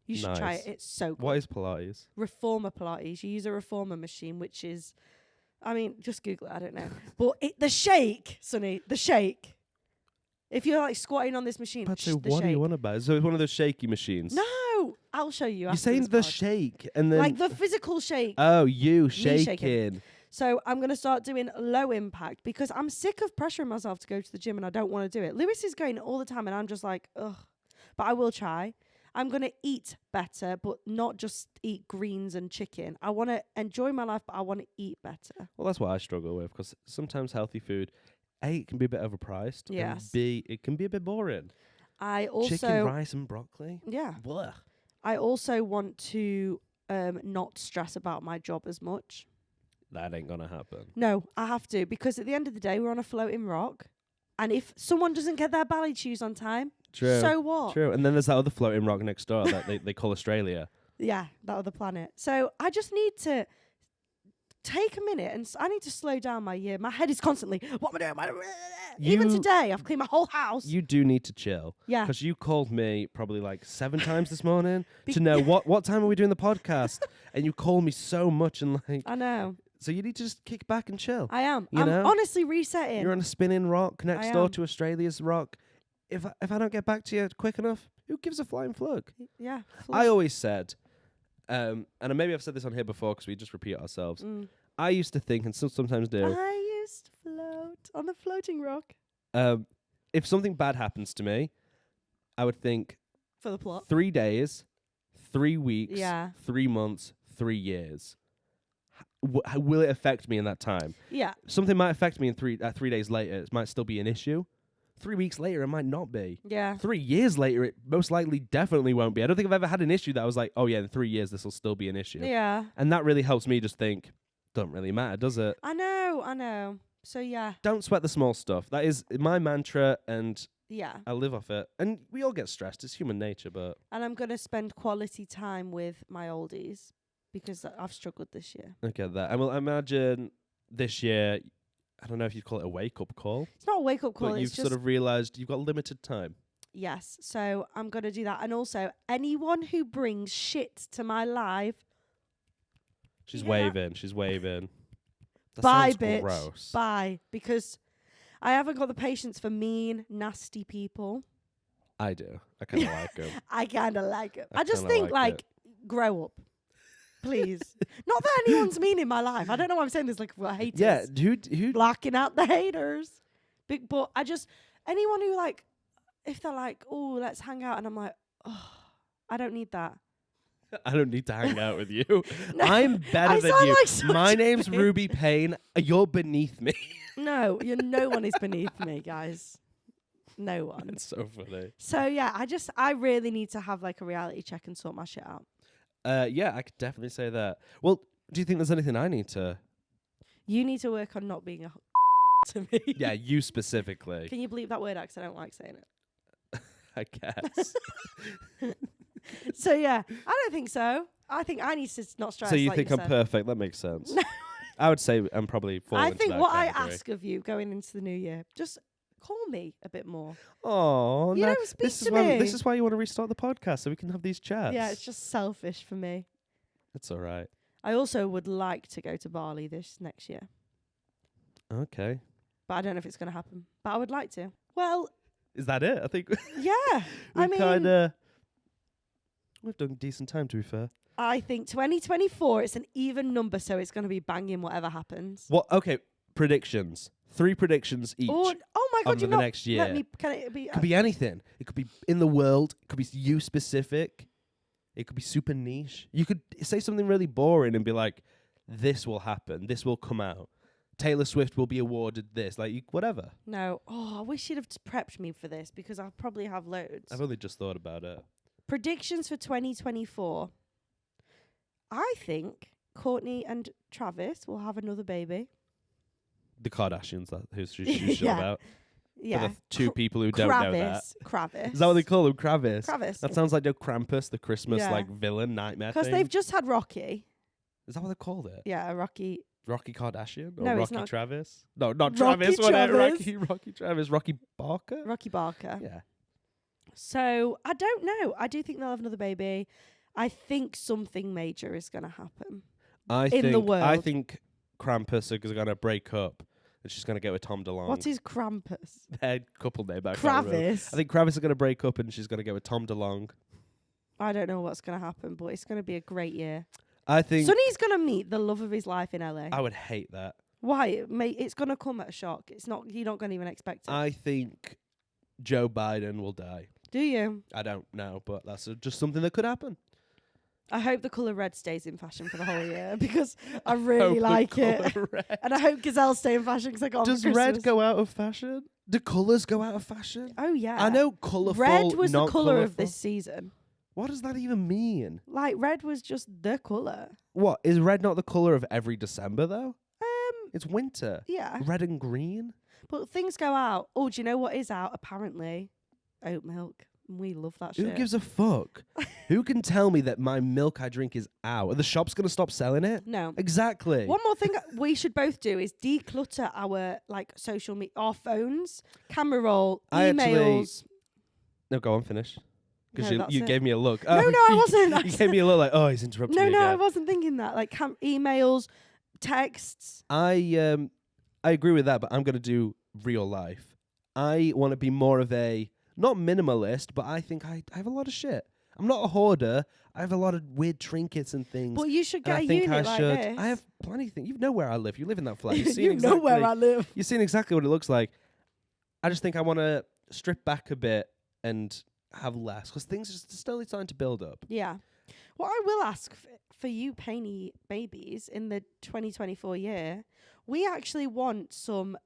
[SPEAKER 2] You should try
[SPEAKER 1] Nice.
[SPEAKER 2] it. It's so good.
[SPEAKER 1] What is Pilates?
[SPEAKER 2] Reformer Pilates. You use a reformer machine, which is, I mean, just Google it. I don't know. But the shake, Sonny, the shake. If you're like squatting on this machine,
[SPEAKER 1] But
[SPEAKER 2] the
[SPEAKER 1] what
[SPEAKER 2] shake.
[SPEAKER 1] are you on about? So it's one of those shaky machines.
[SPEAKER 2] No, I'll show you.
[SPEAKER 1] You're
[SPEAKER 2] after
[SPEAKER 1] saying
[SPEAKER 2] this
[SPEAKER 1] the
[SPEAKER 2] pod.
[SPEAKER 1] shake and then
[SPEAKER 2] like the physical shake.
[SPEAKER 1] oh, you
[SPEAKER 2] shaking.
[SPEAKER 1] shaking.
[SPEAKER 2] So I'm going to start doing low impact because I'm sick of pressuring myself to go to the gym and I don't want to do it. Lewis is going all the time and I'm just like, ugh. But I will try. I'm going to eat better, but not just eat greens and chicken. I want to enjoy my life, but I want to eat better.
[SPEAKER 1] Well, that's what I struggle with because sometimes healthy food, A, it can be a bit overpriced.
[SPEAKER 2] Yes.
[SPEAKER 1] And B, it can be a bit boring.
[SPEAKER 2] I also...
[SPEAKER 1] Chicken, rice and broccoli?
[SPEAKER 2] Yeah.
[SPEAKER 1] Blah.
[SPEAKER 2] I also want to not stress about my job as much.
[SPEAKER 1] That ain't going to happen.
[SPEAKER 2] No, I have to because at the end of the day, we're on a floating rock. And if someone doesn't get their ballet shoes on time,
[SPEAKER 1] True.
[SPEAKER 2] so what?
[SPEAKER 1] True. And then there's that other floating rock next door that they call Australia.
[SPEAKER 2] Yeah, that other planet. So I just need to take a minute and I need to slow down my year. My head is constantly, what am I doing? Even today, I've cleaned my whole house.
[SPEAKER 1] You do need to chill.
[SPEAKER 2] Yeah.
[SPEAKER 1] Because you called me probably like 7 times this morning to know what time are we doing the podcast. And you call me so much and like...
[SPEAKER 2] I know.
[SPEAKER 1] So you need to just kick back and chill.
[SPEAKER 2] I am.
[SPEAKER 1] You
[SPEAKER 2] I'm
[SPEAKER 1] know?
[SPEAKER 2] honestly resetting.
[SPEAKER 1] You're on a spinning rock next
[SPEAKER 2] I
[SPEAKER 1] door
[SPEAKER 2] am.
[SPEAKER 1] to Australia's rock. If I don't get back to you quick enough, who gives a flying flug?
[SPEAKER 2] Yeah.
[SPEAKER 1] I always said, and maybe I've said this on here before because we just repeat ourselves. I used to think, and sometimes do,
[SPEAKER 2] I used to float on the floating rock.
[SPEAKER 1] if something bad happens to me, I would think
[SPEAKER 2] For the plot.
[SPEAKER 1] 3 days, 3 weeks,
[SPEAKER 2] Yeah.
[SPEAKER 1] 3 months, 3 years. How will it affect me in that time?
[SPEAKER 2] Yeah.
[SPEAKER 1] Something might affect me in 3 days later. It might still be an issue. 3 weeks later, it might not be.
[SPEAKER 2] Yeah.
[SPEAKER 1] 3 years later, it most likely definitely won't be. I don't think I've ever had an issue that I was like, oh yeah, in 3 years, this will still be an issue.
[SPEAKER 2] Yeah.
[SPEAKER 1] And that really helps me just think, don't really matter, does it?
[SPEAKER 2] I know. So yeah.
[SPEAKER 1] Don't sweat the small stuff. That is my mantra, and
[SPEAKER 2] Yeah.
[SPEAKER 1] I live off it. And we all get stressed. It's human nature, but...
[SPEAKER 2] And I'm going to spend quality time with my oldies because I've struggled this year.
[SPEAKER 1] I get that. I will imagine this year, I don't know if you'd call it a wake-up call,
[SPEAKER 2] It's not a wake-up call.
[SPEAKER 1] but you've
[SPEAKER 2] It's just
[SPEAKER 1] sort of realised you've got limited time.
[SPEAKER 2] yes. So I'm going to do that. And also, anyone who brings shit to my life,
[SPEAKER 1] She's
[SPEAKER 2] Yeah.
[SPEAKER 1] waving. She's waving. That
[SPEAKER 2] bye,
[SPEAKER 1] sounds
[SPEAKER 2] bitch.
[SPEAKER 1] gross.
[SPEAKER 2] Bye. Because I haven't got the patience for mean, nasty people.
[SPEAKER 1] I do. I kind of like them.
[SPEAKER 2] I kind of like it.
[SPEAKER 1] I
[SPEAKER 2] I just
[SPEAKER 1] kinda
[SPEAKER 2] think,
[SPEAKER 1] like
[SPEAKER 2] like, grow up. Please. Not that anyone's mean in my life. I don't know why I'm saying this like for haters.
[SPEAKER 1] Yeah, who
[SPEAKER 2] Blocking out the haters. But I just, anyone who like, if they're like, oh, let's hang out. And I'm like, oh, I don't need that.
[SPEAKER 1] I don't need to hang out with you.
[SPEAKER 2] No,
[SPEAKER 1] I'm better
[SPEAKER 2] I
[SPEAKER 1] than
[SPEAKER 2] sound
[SPEAKER 1] you.
[SPEAKER 2] like such
[SPEAKER 1] My
[SPEAKER 2] a
[SPEAKER 1] name's
[SPEAKER 2] bitch.
[SPEAKER 1] Ruby Payne. You're beneath me.
[SPEAKER 2] No, no one is beneath me, guys. No one.
[SPEAKER 1] It's so funny.
[SPEAKER 2] So yeah, I really need to have like a reality check and sort my shit out.
[SPEAKER 1] Yeah, I could definitely say that. Well, do you think there's anything I need to...
[SPEAKER 2] You need to work on not being a to me.
[SPEAKER 1] Yeah, you specifically.
[SPEAKER 2] Can you bleep that word out? 'Cause I don't like saying it.
[SPEAKER 1] I guess.
[SPEAKER 2] So yeah, I don't think so. I think I need to not stress.
[SPEAKER 1] So you
[SPEAKER 2] like
[SPEAKER 1] think I'm
[SPEAKER 2] said.
[SPEAKER 1] perfect? That makes sense. I would say I'm probably falling
[SPEAKER 2] I
[SPEAKER 1] into
[SPEAKER 2] think
[SPEAKER 1] that
[SPEAKER 2] what
[SPEAKER 1] category.
[SPEAKER 2] I ask of you going into the new year, just call me a bit more.
[SPEAKER 1] Oh,
[SPEAKER 2] You
[SPEAKER 1] no.
[SPEAKER 2] don't speak
[SPEAKER 1] This
[SPEAKER 2] to
[SPEAKER 1] is why
[SPEAKER 2] me.
[SPEAKER 1] this is why you want to restart the podcast so we can have these chats.
[SPEAKER 2] Yeah, it's just selfish for me.
[SPEAKER 1] It's all right.
[SPEAKER 2] I also would like to go to Bali this next year,
[SPEAKER 1] Okay.
[SPEAKER 2] but I don't know if it's going to happen. But I would like to. Well,
[SPEAKER 1] Is that it? I think
[SPEAKER 2] yeah. I
[SPEAKER 1] we've
[SPEAKER 2] mean,
[SPEAKER 1] kind of we've done decent time, to be fair.
[SPEAKER 2] I think 2024, it's an even number, so it's going to be banging whatever happens.
[SPEAKER 1] What? Okay. Predictions. 3 predictions each.
[SPEAKER 2] Oh my God,
[SPEAKER 1] over
[SPEAKER 2] you
[SPEAKER 1] the
[SPEAKER 2] know.
[SPEAKER 1] next year.
[SPEAKER 2] Let me. Can it be?
[SPEAKER 1] It could be anything. It could be in the world. It could be you specific. It could be super niche. You could say something really boring and be like, this will happen. This will come out. Taylor Swift will be awarded this. Like, whatever.
[SPEAKER 2] No. Oh, I wish you'd have prepped me for this because I probably have loads.
[SPEAKER 1] I've only just thought about it.
[SPEAKER 2] Predictions for 2024. I think Courtney and Travis will have another baby.
[SPEAKER 1] The Kardashians, who's she's
[SPEAKER 2] Yeah.
[SPEAKER 1] about.
[SPEAKER 2] Yeah.
[SPEAKER 1] For the 2 people who don't know that.
[SPEAKER 2] Kravis.
[SPEAKER 1] Is that what they call him? Kravis?
[SPEAKER 2] Kravis.
[SPEAKER 1] That sounds like Krampus, the Christmas
[SPEAKER 2] Yeah.
[SPEAKER 1] like villain nightmare
[SPEAKER 2] Because
[SPEAKER 1] thing.
[SPEAKER 2] they've just had Rocky.
[SPEAKER 1] Is that what they called it?
[SPEAKER 2] Yeah, a Rocky.
[SPEAKER 1] Rocky Kardashian? Or
[SPEAKER 2] No, it's
[SPEAKER 1] Rocky
[SPEAKER 2] not.
[SPEAKER 1] Travis? No, not
[SPEAKER 2] Rocky
[SPEAKER 1] Travis. Whatever.
[SPEAKER 2] Travis.
[SPEAKER 1] Rocky Travis. Rocky Barker?
[SPEAKER 2] Rocky Barker.
[SPEAKER 1] Yeah.
[SPEAKER 2] So I don't know. I do think they'll have another baby. I think something major is going to happen.
[SPEAKER 1] I
[SPEAKER 2] In the
[SPEAKER 1] think I
[SPEAKER 2] world.
[SPEAKER 1] think Krampus are going to break up and she's going to get with Tom DeLonge.
[SPEAKER 2] What is Krampus?
[SPEAKER 1] Their couple name? I can't remember.
[SPEAKER 2] Kravis.
[SPEAKER 1] I think Kravis are going to break up and she's going to get with Tom DeLonge.
[SPEAKER 2] I don't know what's going to happen, but it's going to be a great year.
[SPEAKER 1] I think
[SPEAKER 2] Sonny's gonna meet the love of his life in LA.
[SPEAKER 1] I would hate that.
[SPEAKER 2] Why? It's gonna come at a shock. It's not. You're not gonna even expect it.
[SPEAKER 1] I think Joe Biden will die.
[SPEAKER 2] Do you?
[SPEAKER 1] I don't know, but that's just something that could happen.
[SPEAKER 2] I hope the colour red stays in fashion for the whole year because I really like it.
[SPEAKER 1] Red.
[SPEAKER 2] And I hope gazelles stay in fashion because I got
[SPEAKER 1] Does
[SPEAKER 2] them for
[SPEAKER 1] red
[SPEAKER 2] Christmas.
[SPEAKER 1] go out of fashion? Do colours go out of fashion?
[SPEAKER 2] Oh yeah.
[SPEAKER 1] I know colourful.
[SPEAKER 2] Red was the
[SPEAKER 1] not
[SPEAKER 2] colour of
[SPEAKER 1] colourful.
[SPEAKER 2] this season.
[SPEAKER 1] What does that even mean?
[SPEAKER 2] Like red was just the colour.
[SPEAKER 1] What is red not the colour of every December though? It's winter.
[SPEAKER 2] Yeah.
[SPEAKER 1] Red and green.
[SPEAKER 2] But things go out. Oh, do you know what is out? Apparently, oat milk. We love that shit.
[SPEAKER 1] Who gives a fuck? Who can tell me that my milk I drink is out? Are the shops gonna stop selling it?
[SPEAKER 2] No.
[SPEAKER 1] Exactly.
[SPEAKER 2] One more thing we should both do is declutter our social media, our phones, camera roll, emails.
[SPEAKER 1] No, go on, finish. Because
[SPEAKER 2] No, that's
[SPEAKER 1] you
[SPEAKER 2] it.
[SPEAKER 1] gave me a look.
[SPEAKER 2] No, I wasn't.
[SPEAKER 1] You gave me a look like, oh, he's interrupting me
[SPEAKER 2] No,
[SPEAKER 1] again.
[SPEAKER 2] I wasn't thinking that. Like emails, texts.
[SPEAKER 1] I agree with that, but I'm gonna do real life. I want to be more of a not minimalist, but I think I have a lot of shit. I'm not a hoarder. I have a lot of weird trinkets and things.
[SPEAKER 2] But you should
[SPEAKER 1] and
[SPEAKER 2] get
[SPEAKER 1] I
[SPEAKER 2] a
[SPEAKER 1] think
[SPEAKER 2] unit
[SPEAKER 1] I
[SPEAKER 2] like
[SPEAKER 1] should.
[SPEAKER 2] this.
[SPEAKER 1] I have plenty of things. You know where I live. You live in that flat. You've seen
[SPEAKER 2] you
[SPEAKER 1] exactly,
[SPEAKER 2] know where I live.
[SPEAKER 1] You've seen exactly what it looks like. I just think I want to strip back a bit and have less because things are just slowly starting to build up.
[SPEAKER 2] Yeah. What I will ask for you, Payne babies, in the 2024 year, we actually want some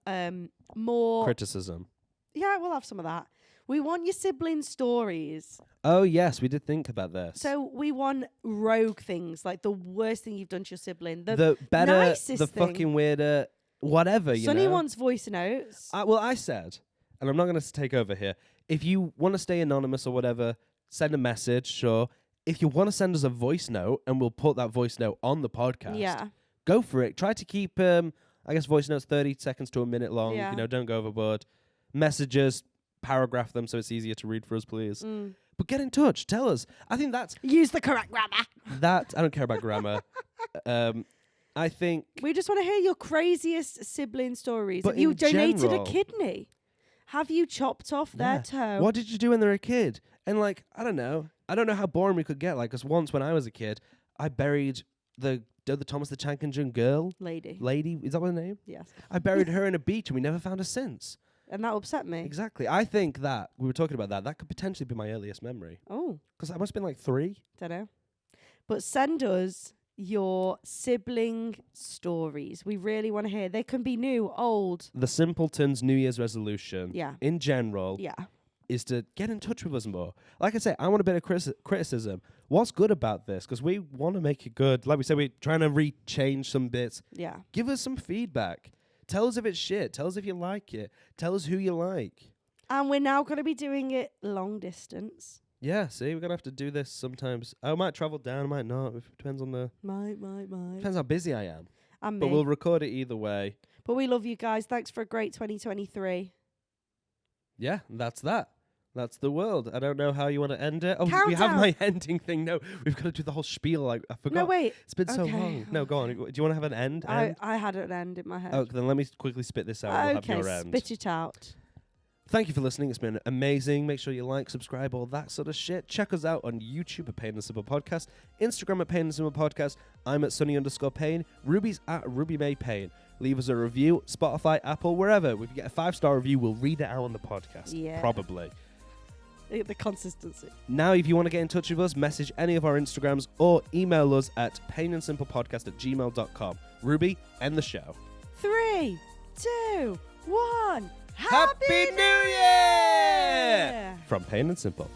[SPEAKER 2] more
[SPEAKER 1] Criticism.
[SPEAKER 2] Yeah, we'll have some of that. We want your sibling stories.
[SPEAKER 1] Oh yes, we did think about this.
[SPEAKER 2] So we want rogue things, like the worst thing you've done to your sibling.
[SPEAKER 1] The better,
[SPEAKER 2] nicest
[SPEAKER 1] the
[SPEAKER 2] thing.
[SPEAKER 1] fucking weirder, whatever. You
[SPEAKER 2] Sonny
[SPEAKER 1] know.
[SPEAKER 2] wants voice notes.
[SPEAKER 1] Well, I said, and I'm not going to take over here. If you want to stay anonymous or whatever, send a message. Sure. If you want to send us a voice note, and we'll put that voice note on the podcast.
[SPEAKER 2] Yeah.
[SPEAKER 1] Go for it. Try to keep, I guess, voice notes 30 seconds to a minute long.
[SPEAKER 2] Yeah.
[SPEAKER 1] You know, don't go overboard. Messages, paragraph them so it's easier to read for us, please. But get in touch. Tell us. I think that's
[SPEAKER 2] Use the correct grammar.
[SPEAKER 1] that. I don't care about grammar. I think.
[SPEAKER 2] We just want to hear your craziest sibling stories.
[SPEAKER 1] But
[SPEAKER 2] Have you
[SPEAKER 1] in
[SPEAKER 2] donated
[SPEAKER 1] general-
[SPEAKER 2] a kidney? Have you chopped off their
[SPEAKER 1] Yeah.
[SPEAKER 2] toe?
[SPEAKER 1] What did you do when they were a kid? And like, I don't know. I don't know how boring we could get. Like, because once when I was a kid, I buried the Thomas the Tank Engine girl.
[SPEAKER 2] Lady.
[SPEAKER 1] Is that her name?
[SPEAKER 2] Yes.
[SPEAKER 1] I buried her in a beach and we never found her since.
[SPEAKER 2] And that upset me.
[SPEAKER 1] Exactly. I think that, we were talking about that, that could potentially be my earliest memory.
[SPEAKER 2] Oh,
[SPEAKER 1] Because I must have been like 3.
[SPEAKER 2] don't know. But send us your sibling stories. We really want to hear. They can be new, old.
[SPEAKER 1] The Simpletons New Year's resolution,
[SPEAKER 2] Yeah.
[SPEAKER 1] in general,
[SPEAKER 2] Yeah.
[SPEAKER 1] is to get in touch with us more. Like I say, I want a bit of criticism. What's good about this? Because we want to make it good. Like we said, we're trying to rechange some bits.
[SPEAKER 2] Yeah.
[SPEAKER 1] Give us some feedback. Tell us if it's shit. Tell us if you like it. Tell us who you like.
[SPEAKER 2] And we're now going to be doing it long distance.
[SPEAKER 1] Yeah, see, we're going to have to do this sometimes. I might travel down, I might not. It depends on the...
[SPEAKER 2] Might.
[SPEAKER 1] Depends how busy I am.
[SPEAKER 2] And
[SPEAKER 1] But
[SPEAKER 2] me.
[SPEAKER 1] we'll record it either way.
[SPEAKER 2] But we love you guys. Thanks for a great 2023.
[SPEAKER 1] Yeah, that's that. That's the world. I don't know how you want to end it. Oh, we have
[SPEAKER 2] Countdown.
[SPEAKER 1] my ending thing. No, we've got to do the whole spiel. I forgot.
[SPEAKER 2] No, wait.
[SPEAKER 1] It's been so
[SPEAKER 2] Okay.
[SPEAKER 1] long. No, go on. Do you want to have an end?
[SPEAKER 2] I had an end in my head.
[SPEAKER 1] Oh, then let me quickly spit this out. And we'll
[SPEAKER 2] Okay,
[SPEAKER 1] have your end.
[SPEAKER 2] spit it out.
[SPEAKER 1] Thank you for listening. It's been amazing. Make sure you like, subscribe, all that sort of shit. Check us out on YouTube at Payne and Simple Podcast, Instagram at Payne and Simple Podcast. I'm at Sonny_Payne. Ruby's at Ruby May Payne. Leave us a review, Spotify, Apple, wherever. If you get a 5-star review, we'll read it out on the podcast.
[SPEAKER 2] Yeah.
[SPEAKER 1] Probably.
[SPEAKER 2] The consistency.
[SPEAKER 1] Now, if you want to get in touch with us, message any of our Instagrams or email us at payneandsimplepodcast@gmail.com. Ruby, end the show.
[SPEAKER 2] 3, 2, 1.
[SPEAKER 1] Happy New Year! From Payne and Simple.